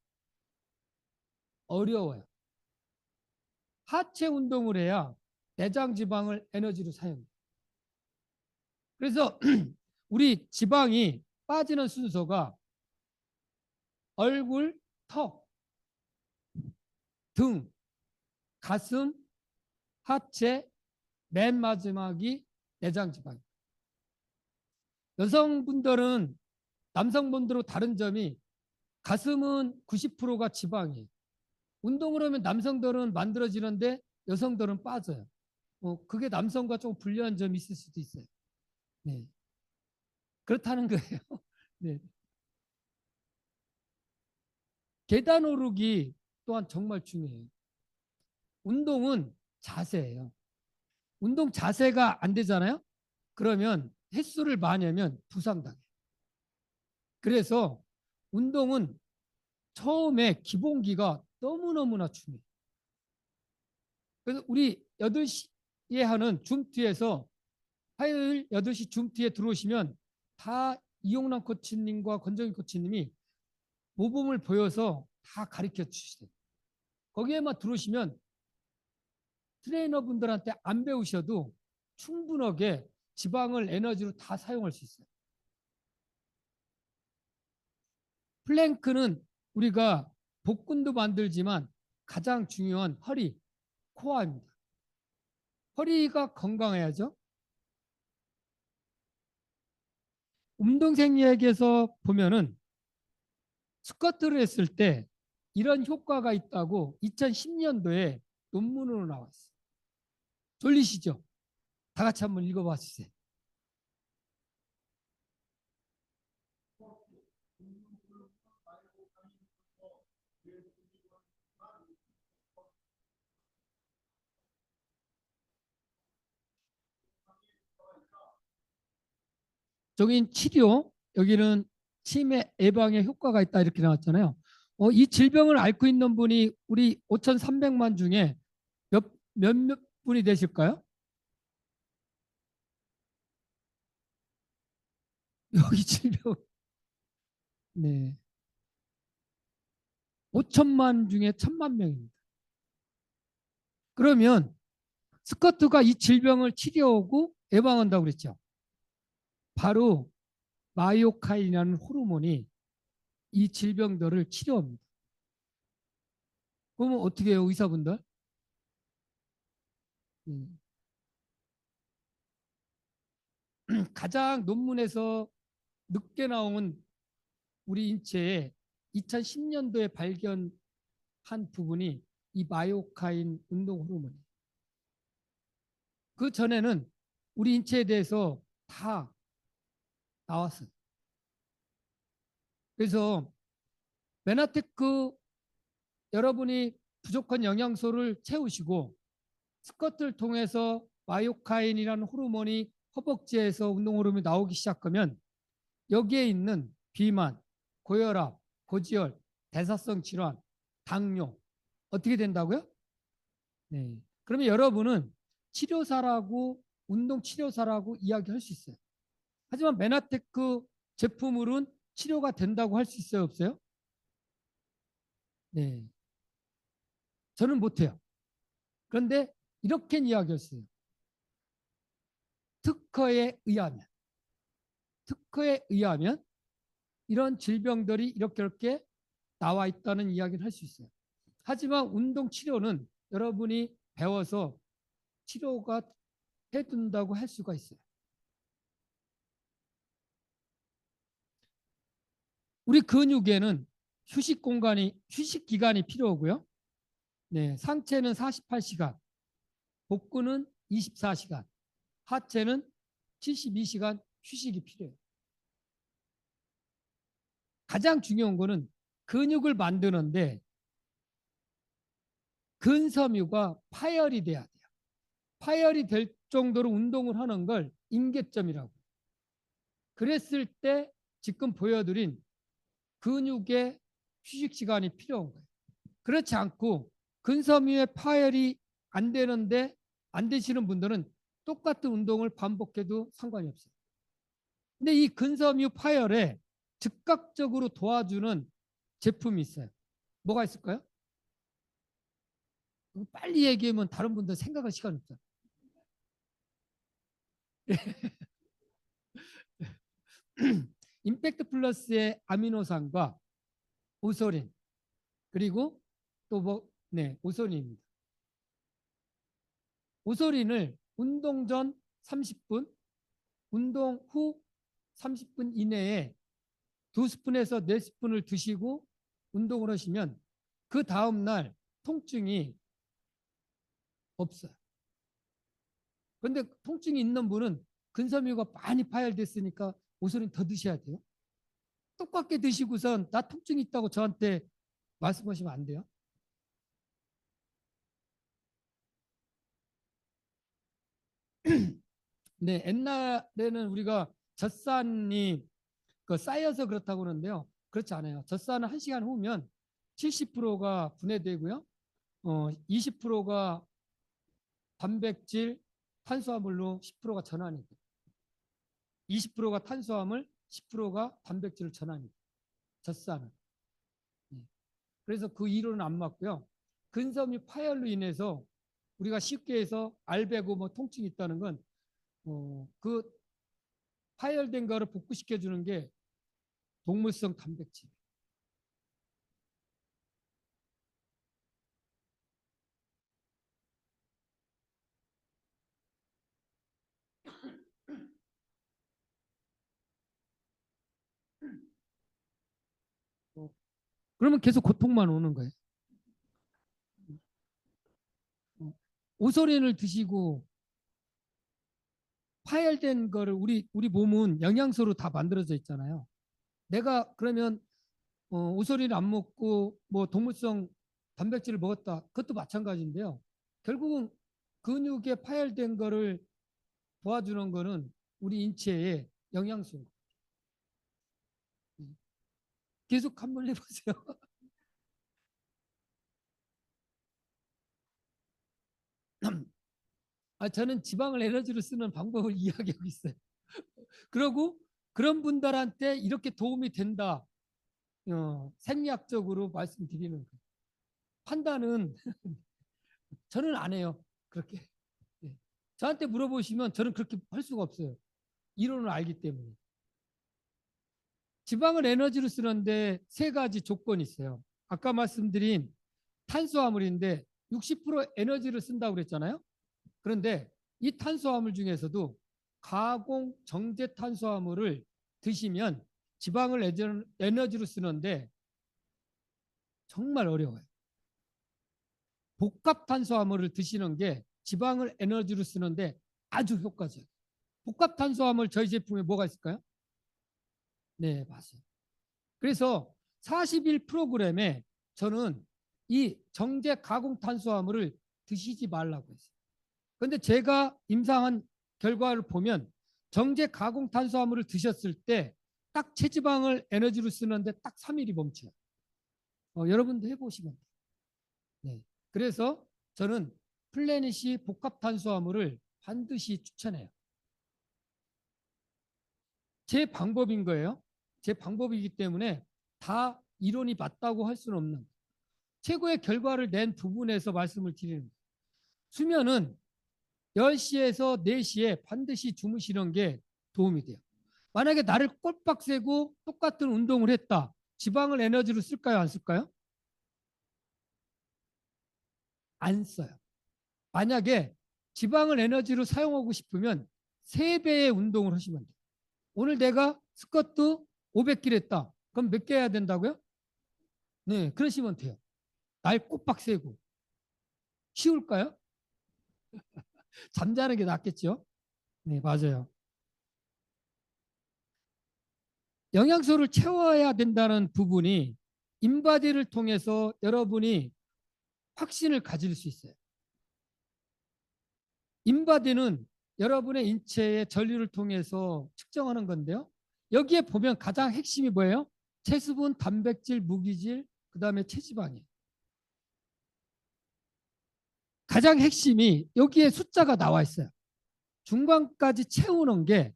Speaker 2: 어려워요. 하체 운동을 해야 내장 지방을 에너지로 사용해요. 그래서 우리 지방이 빠지는 순서가 얼굴, 턱, 등, 가슴, 하체, 맨 마지막이 내장 지방. 여성분들은 남성분들하고 다른 점이 가슴은 90%가 지방이에요. 운동을 하면 남성들은 만들어지는데 여성들은 빠져요. 그게 남성과 좀 불리한 점이 있을 수도 있어요. 네. 그렇다는 거예요. 네. 계단 오르기 또한 정말 중요해요. 운동은 자세예요. 운동 자세가 안 되잖아요. 그러면 횟수를 많이 하면 부상당해요. 그래서 운동은 처음에 기본기가 너무너무나 중요해요. 그래서 우리 8시에 하는 줌트에서 화요일 8시 줌트에 들어오시면 다 이용남 코치님과 권정희 코치님이 모범을 보여서 다 가르쳐 주시대요. 거기에만 들어오시면 트레이너분들한테 안 배우셔도 충분하게 지방을 에너지로 다 사용할 수 있어요. 플랭크는 우리가 복근도 만들지만 가장 중요한 허리, 코어입니다. 허리가 건강해야죠. 운동생리학에서 보면은 스쿼트를 했을 때 이런 효과가 있다고 2010년도에 논문으로 나왔어요. 졸리시죠? 다 같이 한번 읽어봐 주세요. 저긴 치료, 여기는 치매 예방에 효과가 있다 이렇게 나왔잖아요. 이 질병을 앓고 있는 분이 우리 5,300만 중에 몇 분이 되실까요? 여기 질병, 네. 5천만 중에 1,000만 명입니다. 그러면 스쿼트가 이 질병을 치료하고 예방한다고 그랬죠. 바로 마이오카인이라는 호르몬이 이 질병들을 치료합니다. 그러면 어떻게 해요, 의사분들? 가장 논문에서 늦게 나온 우리 인체에 2010년도에 발견한 부분이 이 마이오카인 운동 호르몬이에요. 그 전에는 우리 인체에 대해서 다 나왔어요. 그래서 메나테크 여러분이 부족한 영양소를 채우시고 스쿼트를 통해서 마이오카인이라는 호르몬이 허벅지에서 운동 호르몬이 나오기 시작하면 여기에 있는 비만, 고혈압, 고지혈, 대사성 질환, 당뇨 어떻게 된다고요? 네. 그러면 여러분은 치료사라고 운동 치료사라고 이야기할 수 있어요. 하지만 메나테크 제품으로는 치료가 된다고 할 수 있어요, 없어요? 네. 저는 못해요. 그런데 이렇게 이야기했어요. 특허에 의하면 이런 질병들이 이렇게 나와 있다는 이야기를 할 수 있어요. 하지만 운동 치료는 여러분이 배워서 치료가 해준다고 할 수가 있어요. 우리 근육에는 휴식 기간이 필요하고요. 네, 상체는 48시간, 복근은 24시간, 하체는 72시간 휴식이 필요해요. 가장 중요한 거는 근육을 만드는데 근섬유가 파열이 돼야 돼요. 파열이 될 정도로 운동을 하는 걸 임계점이라고. 그랬을 때 지금 보여드린 근육의 휴식 시간이 필요한 거예요. 그렇지 않고 근섬유의 파열이 안 되는데 안 되시는 분들은 똑같은 운동을 반복해도 상관이 없어요. 근데 이 근섬유 파열에 즉각적으로 도와주는 제품이 있어요. 뭐가 있을까요? 빨리 얘기하면 다른 분들 생각할 시간이 없잖아요. 임팩트 플러스의 아미노산과 오소린 그리고 또 뭐, 네, 오소린입니다. 오소린을 운동 전 30분, 운동 후 30분 이내에 2스푼에서 4스푼을 드시고 운동을 하시면 그 다음날 통증이 없어요. 그런데 통증이 있는 분은 근섬유가 많이 파열됐으니까 오소린 더 드셔야 돼요. 똑같게 드시고선 나 통증이 있다고 저한테 말씀하시면 안 돼요. 네, 옛날에는 우리가 젖산이 쌓여서 그렇다고 하는데요. 그렇지 않아요. 젖산은 1시간 후면 70%가 분해되고요. 20%가 단백질, 탄수화물로 10%가 전환이 돼요. 20%가 탄수화물, 10%가 단백질을 전환이 돼요. 젖산은. 그래서 그 이론은 안 맞고요. 근섬유 파열로 인해서 우리가 쉽게 해서 알배고 뭐 통증이 있다는 건 그 파열된 거를 복구시켜 주는 게 동물성 단백질. 그러면 계속 고통만 오는 거예요. 오소린을 드시고 파열된 거를 우리 몸은 영양소로 다 만들어져 있잖아요. 내가 그러면 오소리를 안 먹고 뭐 동물성 단백질을 먹었다. 그것도 마찬가지인데요. 결국은 근육에 파열된 거를 도와주는 거는 우리 인체의 영양소입니다. 계속 한번 해보세요. 저는 지방을 에너지로 쓰는 방법을 이야기하고 있어요. 그리고 그런 분들한테 이렇게 도움이 된다. 생리학적으로 말씀드리는 거예요. 판단은 저는 안 해요. 그렇게. 예. 저한테 물어보시면 저는 그렇게 할 수가 없어요. 이론을 알기 때문에. 지방을 에너지로 쓰는데 3가지 조건이 있어요. 아까 말씀드린 탄수화물인데 60% 에너지를 쓴다고 그랬잖아요. 그런데 이 탄수화물 중에서도 가공 정제 탄수화물을 드시면 지방을 에너지로 쓰는데 정말 어려워요. 복합 탄수화물을 드시는 게 지방을 에너지로 쓰는데 아주 효과적이에요. 복합 탄수화물 저희 제품에 뭐가 있을까요? 네, 맞아요. 그래서 41프로그램에 저는 이 정제 가공 탄수화물을 드시지 말라고 했어요. 그런데 제가 임상한 결과를 보면 정제 가공 탄수화물을 드셨을 때 딱 체지방을 에너지로 쓰는데 딱 3일이 멈춰요. 여러분도 해보시면 돼요. 네. 그래서 저는 플래닛이 복합 탄수화물을 반드시 추천해요. 제 방법인 거예요. 제 방법이기 때문에 다 이론이 맞다고 할 수는 없는 최고의 결과를 낸 부분에서 말씀을 드리는 거예요. 수면은 10시에서 4시에 반드시 주무시는 게 도움이 돼요. 만약에 나를 꼴박 새고 똑같은 운동을 했다. 지방을 에너지로 쓸까요? 안 쓸까요? 안 써요. 만약에 지방을 에너지로 사용하고 싶으면 3배의 운동을 하시면 돼요. 오늘 내가 스쿼트 500개 했다. 그럼 몇 개 해야 된다고요? 네, 그러시면 돼요. 날 꼬박 세고. 쉬울까요? 잠자는 게 낫겠죠? 네, 맞아요. 영양소를 채워야 된다는 부분이 인바디를 통해서 여러분이 확신을 가질 수 있어요. 인바디는 여러분의 인체의 전류를 통해서 측정하는 건데요. 여기에 보면 가장 핵심이 뭐예요? 체수분, 단백질, 무기질, 그다음에 체지방이에요. 가장 핵심이 여기에 숫자가 나와 있어요. 중간까지 채우는 게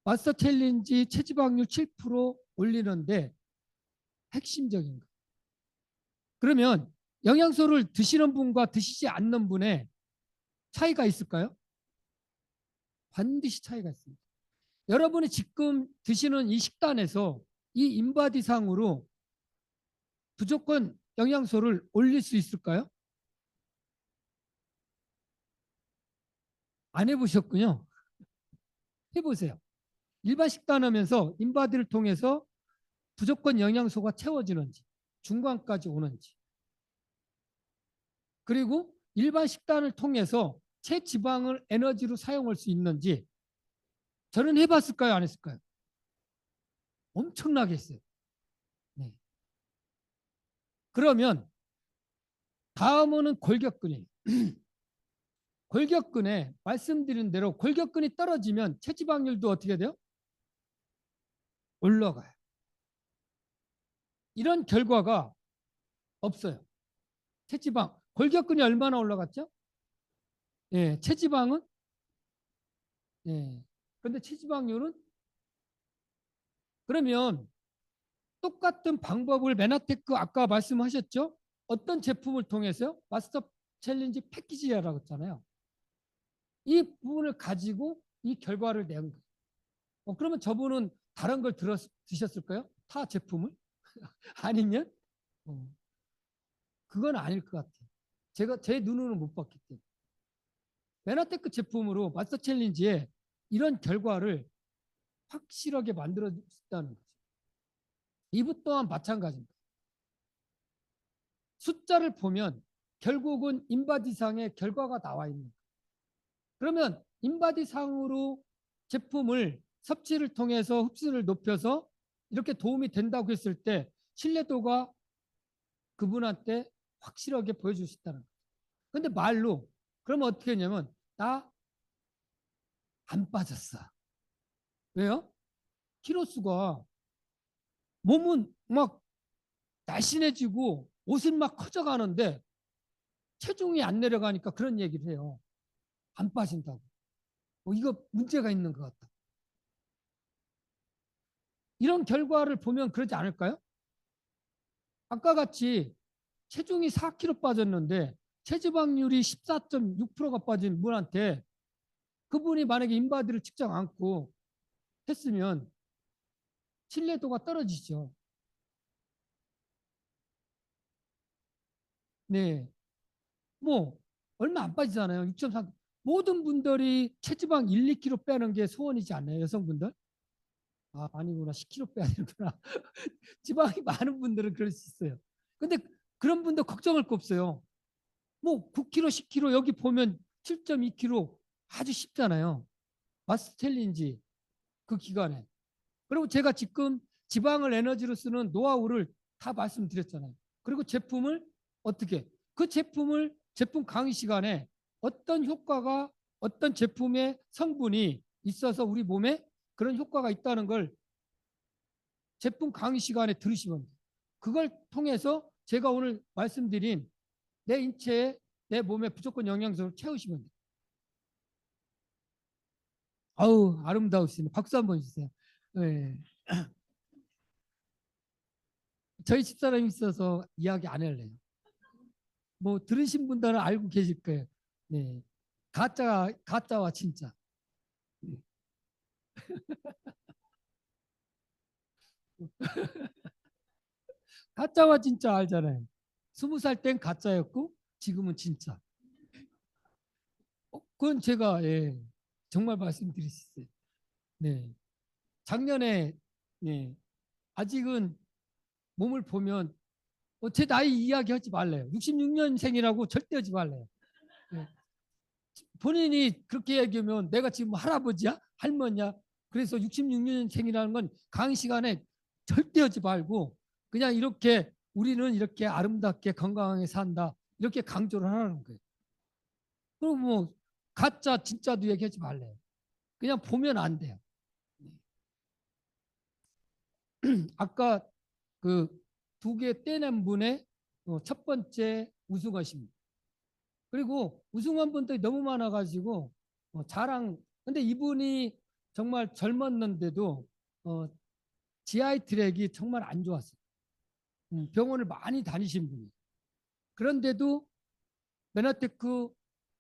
Speaker 2: 마스터 챌린지 체지방률 7% 올리는데 핵심적인 거. 그러면 영양소를 드시는 분과 드시지 않는 분의 차이가 있을까요? 반드시 차이가 있습니다. 여러분이 지금 드시는 이 식단에서 이 인바디상으로 무조건 영양소를 올릴 수 있을까요? 안 해보셨군요. 해보세요. 일반 식단하면서 인바디를 통해서 무조건 영양소가 채워지는지, 중간까지 오는지, 그리고 일반 식단을 통해서 체지방을 에너지로 사용할 수 있는지 저는 해봤을까요? 안 했을까요? 엄청나게 했어요. 네. 그러면 다음은 골격근이에요. 골격근에 말씀드린 대로 골격근이 떨어지면 체지방률도 어떻게 돼요? 올라가요. 이런 결과가 없어요. 체지방, 골격근이 얼마나 올라갔죠? 예, 체지방은 예. 그런데 체지방률은 그러면 똑같은 방법을 메나테크 아까 말씀하셨죠? 어떤 제품을 통해서요? 마스터 챌린지 패키지라고 했잖아요. 이 부분을 가지고 이 결과를 낸 거예요. 그러면 저분은 다른 걸 드셨을까요? 타 제품을? 아니면 그건 아닐 것 같아요. 제가 제 눈으로는 못 봤기 때문에. 메나테크 제품으로 마스터 챌린지에 이런 결과를 확실하게 만들어줬다는 거죠. 이부 또한 마찬가지입니다. 숫자를 보면 결국은 인바디상의 결과가 나와 있는 거예요. 그러면 인바디상으로 제품을 섭취를 통해서 흡수를 높여서 이렇게 도움이 된다고 했을 때 신뢰도가 그분한테 확실하게 보여줄 수 있다는 거예요. 근데 말로 그러면 어떻게 했냐면 나 안 빠졌어. 왜요? 키로수가 몸은 막 날씬해지고 옷은 막 커져가는데 체중이 안 내려가니까 그런 얘기를 해요. 안 빠진다고. 이거 문제가 있는 것 같다. 이런 결과를 보면 그러지 않을까요? 아까 같이 체중이 4kg 빠졌는데 체지방률이 14.6%가 빠진 분한테 그분이 만약에 인바디를 측정 않고 했으면 신뢰도가 떨어지죠. 네. 뭐 얼마 안 빠지잖아요. 6.3. 모든 분들이 체지방 1, 2kg 빼는 게 소원이지 않나요? 여성분들? 아, 아니구나. 10kg 빼야 되는구나. 지방이 많은 분들은 그럴 수 있어요. 근데 그런 분들 걱정할 거 없어요. 뭐 9kg, 10kg 여기 보면 7.2kg 아주 쉽잖아요. 마스 챌린지 그 기간에. 그리고 제가 지금 지방을 에너지로 쓰는 노하우를 다 말씀드렸잖아요. 그리고 제품을 어떻게 그 제품을 제품 강의 시간에 어떤 효과가 어떤 제품의 성분이 있어서 우리 몸에 그런 효과가 있다는 걸 제품 강의 시간에 들으시면 돼요. 그걸 통해서 제가 오늘 말씀드린 내 인체에 내 몸에 무조건 영양소를 채우시면 돼요. 아우 아름다우시네. 박수 한번 주세요. 네. 저희 집사람이 있어서 이야기 안 할래요. 뭐 들으신 분들은 알고 계실 거예요. 네. 가짜와 진짜. 네. 가짜와 진짜 알잖아요. 20살 땐 가짜였고 지금은 진짜. 그건 제가 예, 정말 말씀드릴 수 있어요. 네. 작년에 네, 아직은 몸을 보면 제 나이 이야기하지 말래요. 66년생이라고 절대 하지 말래요. 네. 본인이 그렇게 얘기하면 내가 지금 할아버지야? 할머니야? 그래서 66년생이라는 건 강의 시간에 절대 하지 말고 그냥 이렇게 우리는 이렇게 아름답게 건강하게 산다. 이렇게 강조를 하라는 거예요. 그리고 뭐 가짜 진짜도 얘기하지 말래요. 그냥 보면 안 돼요. 아까 그 2개 떼낸 분의 첫 번째 우승하십니다. 그리고 우승한 분들이 너무 많아가지고 자랑. 근데 이분이 정말 젊었는데도 GI 트랙이 정말 안 좋았어요. 병원을 많이 다니신 분이. 그런데도 메나테크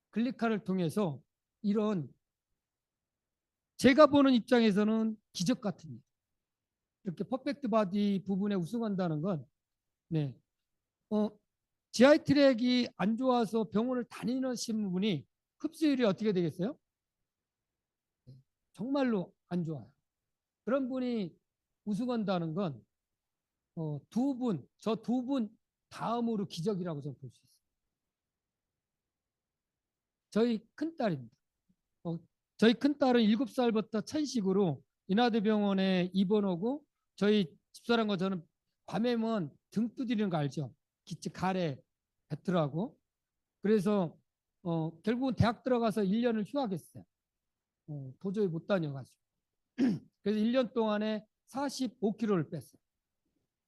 Speaker 2: 글리카를 통해서 이런 제가 보는 입장에서는 기적 같은 일. 이렇게 퍼펙트 바디 부분에 우승한다는 건 네. GI 트랙이 안 좋아서 병원을 다니시는 분이 흡수율이 어떻게 되겠어요? 정말로 안 좋아요. 그런 분이 우승한다는 건 저 두 분 다음으로 기적이라고 저는 볼 수 있어요. 저희 큰딸입니다. 저희 큰딸은 7살부터 천식으로 인하대병원에 입원하고 저희 집사람과 저는 밤에면 등 두드리는 거 알죠? 기치 가래 뱉으라고. 그래서 결국은 대학 들어가서 1년을 휴학했어요. 도저히 못 다녀가지고. 그래서 1년 동안에 45kg를 뺐어요.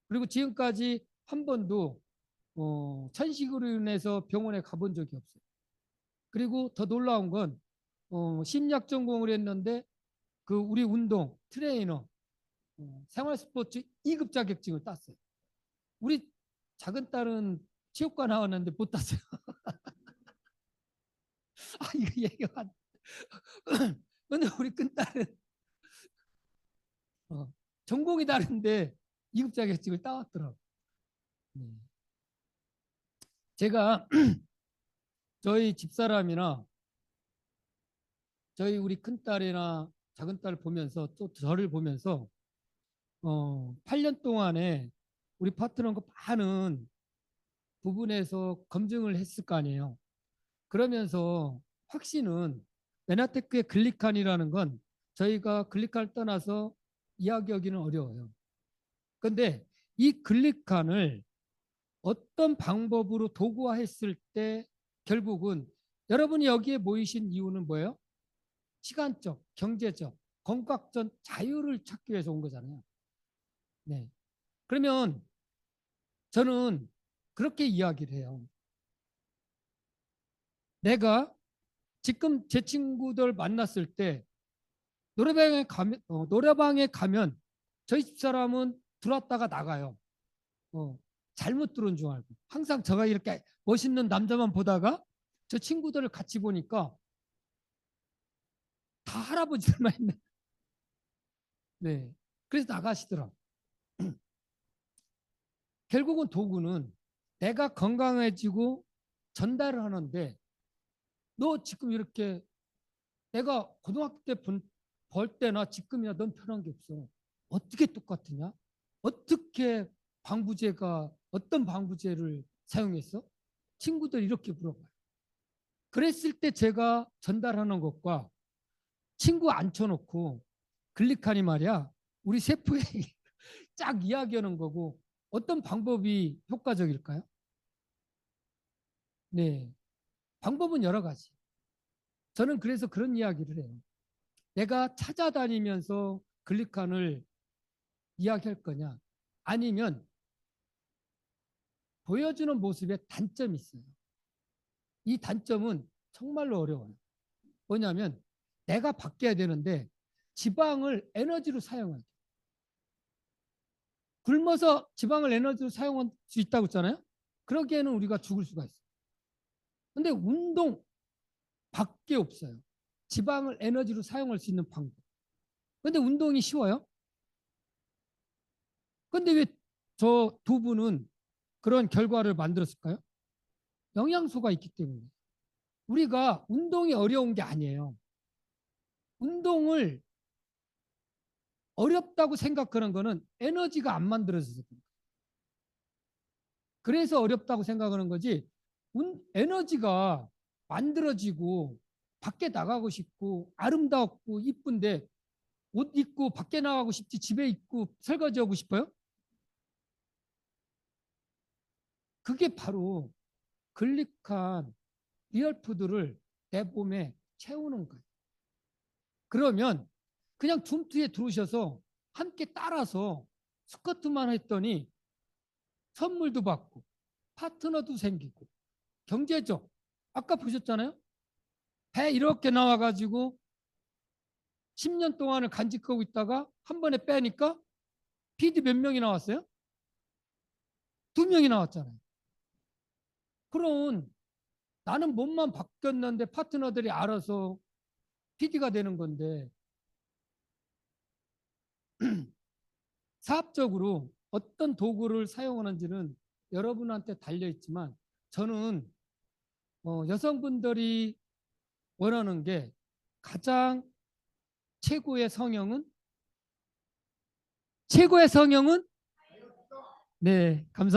Speaker 2: 그리고 지금까지 한 번도 천식으로 인해서 병원에 가본 적이 없어요. 그리고 더 놀라운 건 심리학 전공을 했는데 그 우리 운동 트레이너 생활스포츠 2급 자격증을 땄어요. 우리 작은 딸은 체육과 나왔는데 못 땄어요. 아 이거 얘기가 안. 근데 우리 큰 딸은 전공이 다른데 2급 자격증을 따왔더라고요. 제가 저희 집사람이나 저희 우리 큰딸이나 작은딸을 보면서 또 저를 보면서 8년 동안에 우리 파트너가 많은 부분에서 검증을 했을 거 아니에요. 그러면서 확신은 메나테크의 글리칸이라는 건 저희가 글리칸을 떠나서 이야기하기는 어려워요. 그런데 이 글리칸을 어떤 방법으로 도구화했을 때 결국은 여러분이 여기에 모이신 이유는 뭐예요? 시간적, 경제적, 건강적 자유를 찾기 위해서 온 거잖아요. 네. 그러면 저는 그렇게 이야기를 해요. 내가 지금 제 친구들 만났을 때 노래방에 가면 저희 집사람은 들어왔다가 나가요. 잘못 들어온 줄 알고. 항상 제가 이렇게 멋있는 남자만 보다가 저 친구들을 같이 보니까 다 할아버지들만 있네. 네. 그래서 나가시더라고. 결국은 도구는 내가 건강해지고 전달을 하는데 너 지금 이렇게 내가 고등학교 때 벌 때나 지금이나 넌 편한 게 없어. 어떻게 똑같으냐? 어떻게 어떤 방부제를 사용했어? 친구들 이렇게 물어봐요. 그랬을 때 제가 전달하는 것과 친구 앉혀놓고 글리칸이 말이야 우리 세포에 쫙 이야기하는 거고 어떤 방법이 효과적일까요? 네, 방법은 여러 가지. 저는 그래서 그런 이야기를 해요. 내가 찾아다니면서 글리칸을 이야기할 거냐 아니면 보여주는 모습에 단점이 있어요. 이 단점은 정말로 어려워요. 뭐냐면 내가 바뀌어야 되는데 지방을 에너지로 사용하죠. 굶어서 지방을 에너지로 사용할 수 있다고 했잖아요. 그러기에는 우리가 죽을 수가 있어요. 근데 운동 밖에 없어요. 지방을 에너지로 사용할 수 있는 방법. 근데 운동이 쉬워요? 근데 왜 저 두 분은 그런 결과를 만들었을까요? 영양소가 있기 때문에. 우리가 운동이 어려운 게 아니에요. 운동을 어렵다고 생각하는 거는 에너지가 안 만들어져서 그래요. 그래서 어렵다고 생각하는 거지 에너지가 만들어지고 밖에 나가고 싶고 아름답고 이쁜데 옷 입고 밖에 나가고 싶지 집에 있고 설거지하고 싶어요? 그게 바로 글리칸 리얼푸드를 내 몸에 채우는 거예요. 그러면 그냥 줌투에 들어오셔서 함께 따라서 스쿼트만 했더니 선물도 받고 파트너도 생기고 경제적 아까 보셨잖아요. 배 이렇게 나와가지고 10년 동안을 간직하고 있다가 한 번에 빼니까 PD 몇 명이 나왔어요? 2명이 나왔잖아요. 그럼 나는 몸만 바뀌었는데 파트너들이 알아서 PD가 되는 건데 사업적으로 어떤 도구를 사용하는지는 여러분한테 달려있지만 저는 여성분들이 원하는 게 가장 최고의 성형은 네, 감사합니다.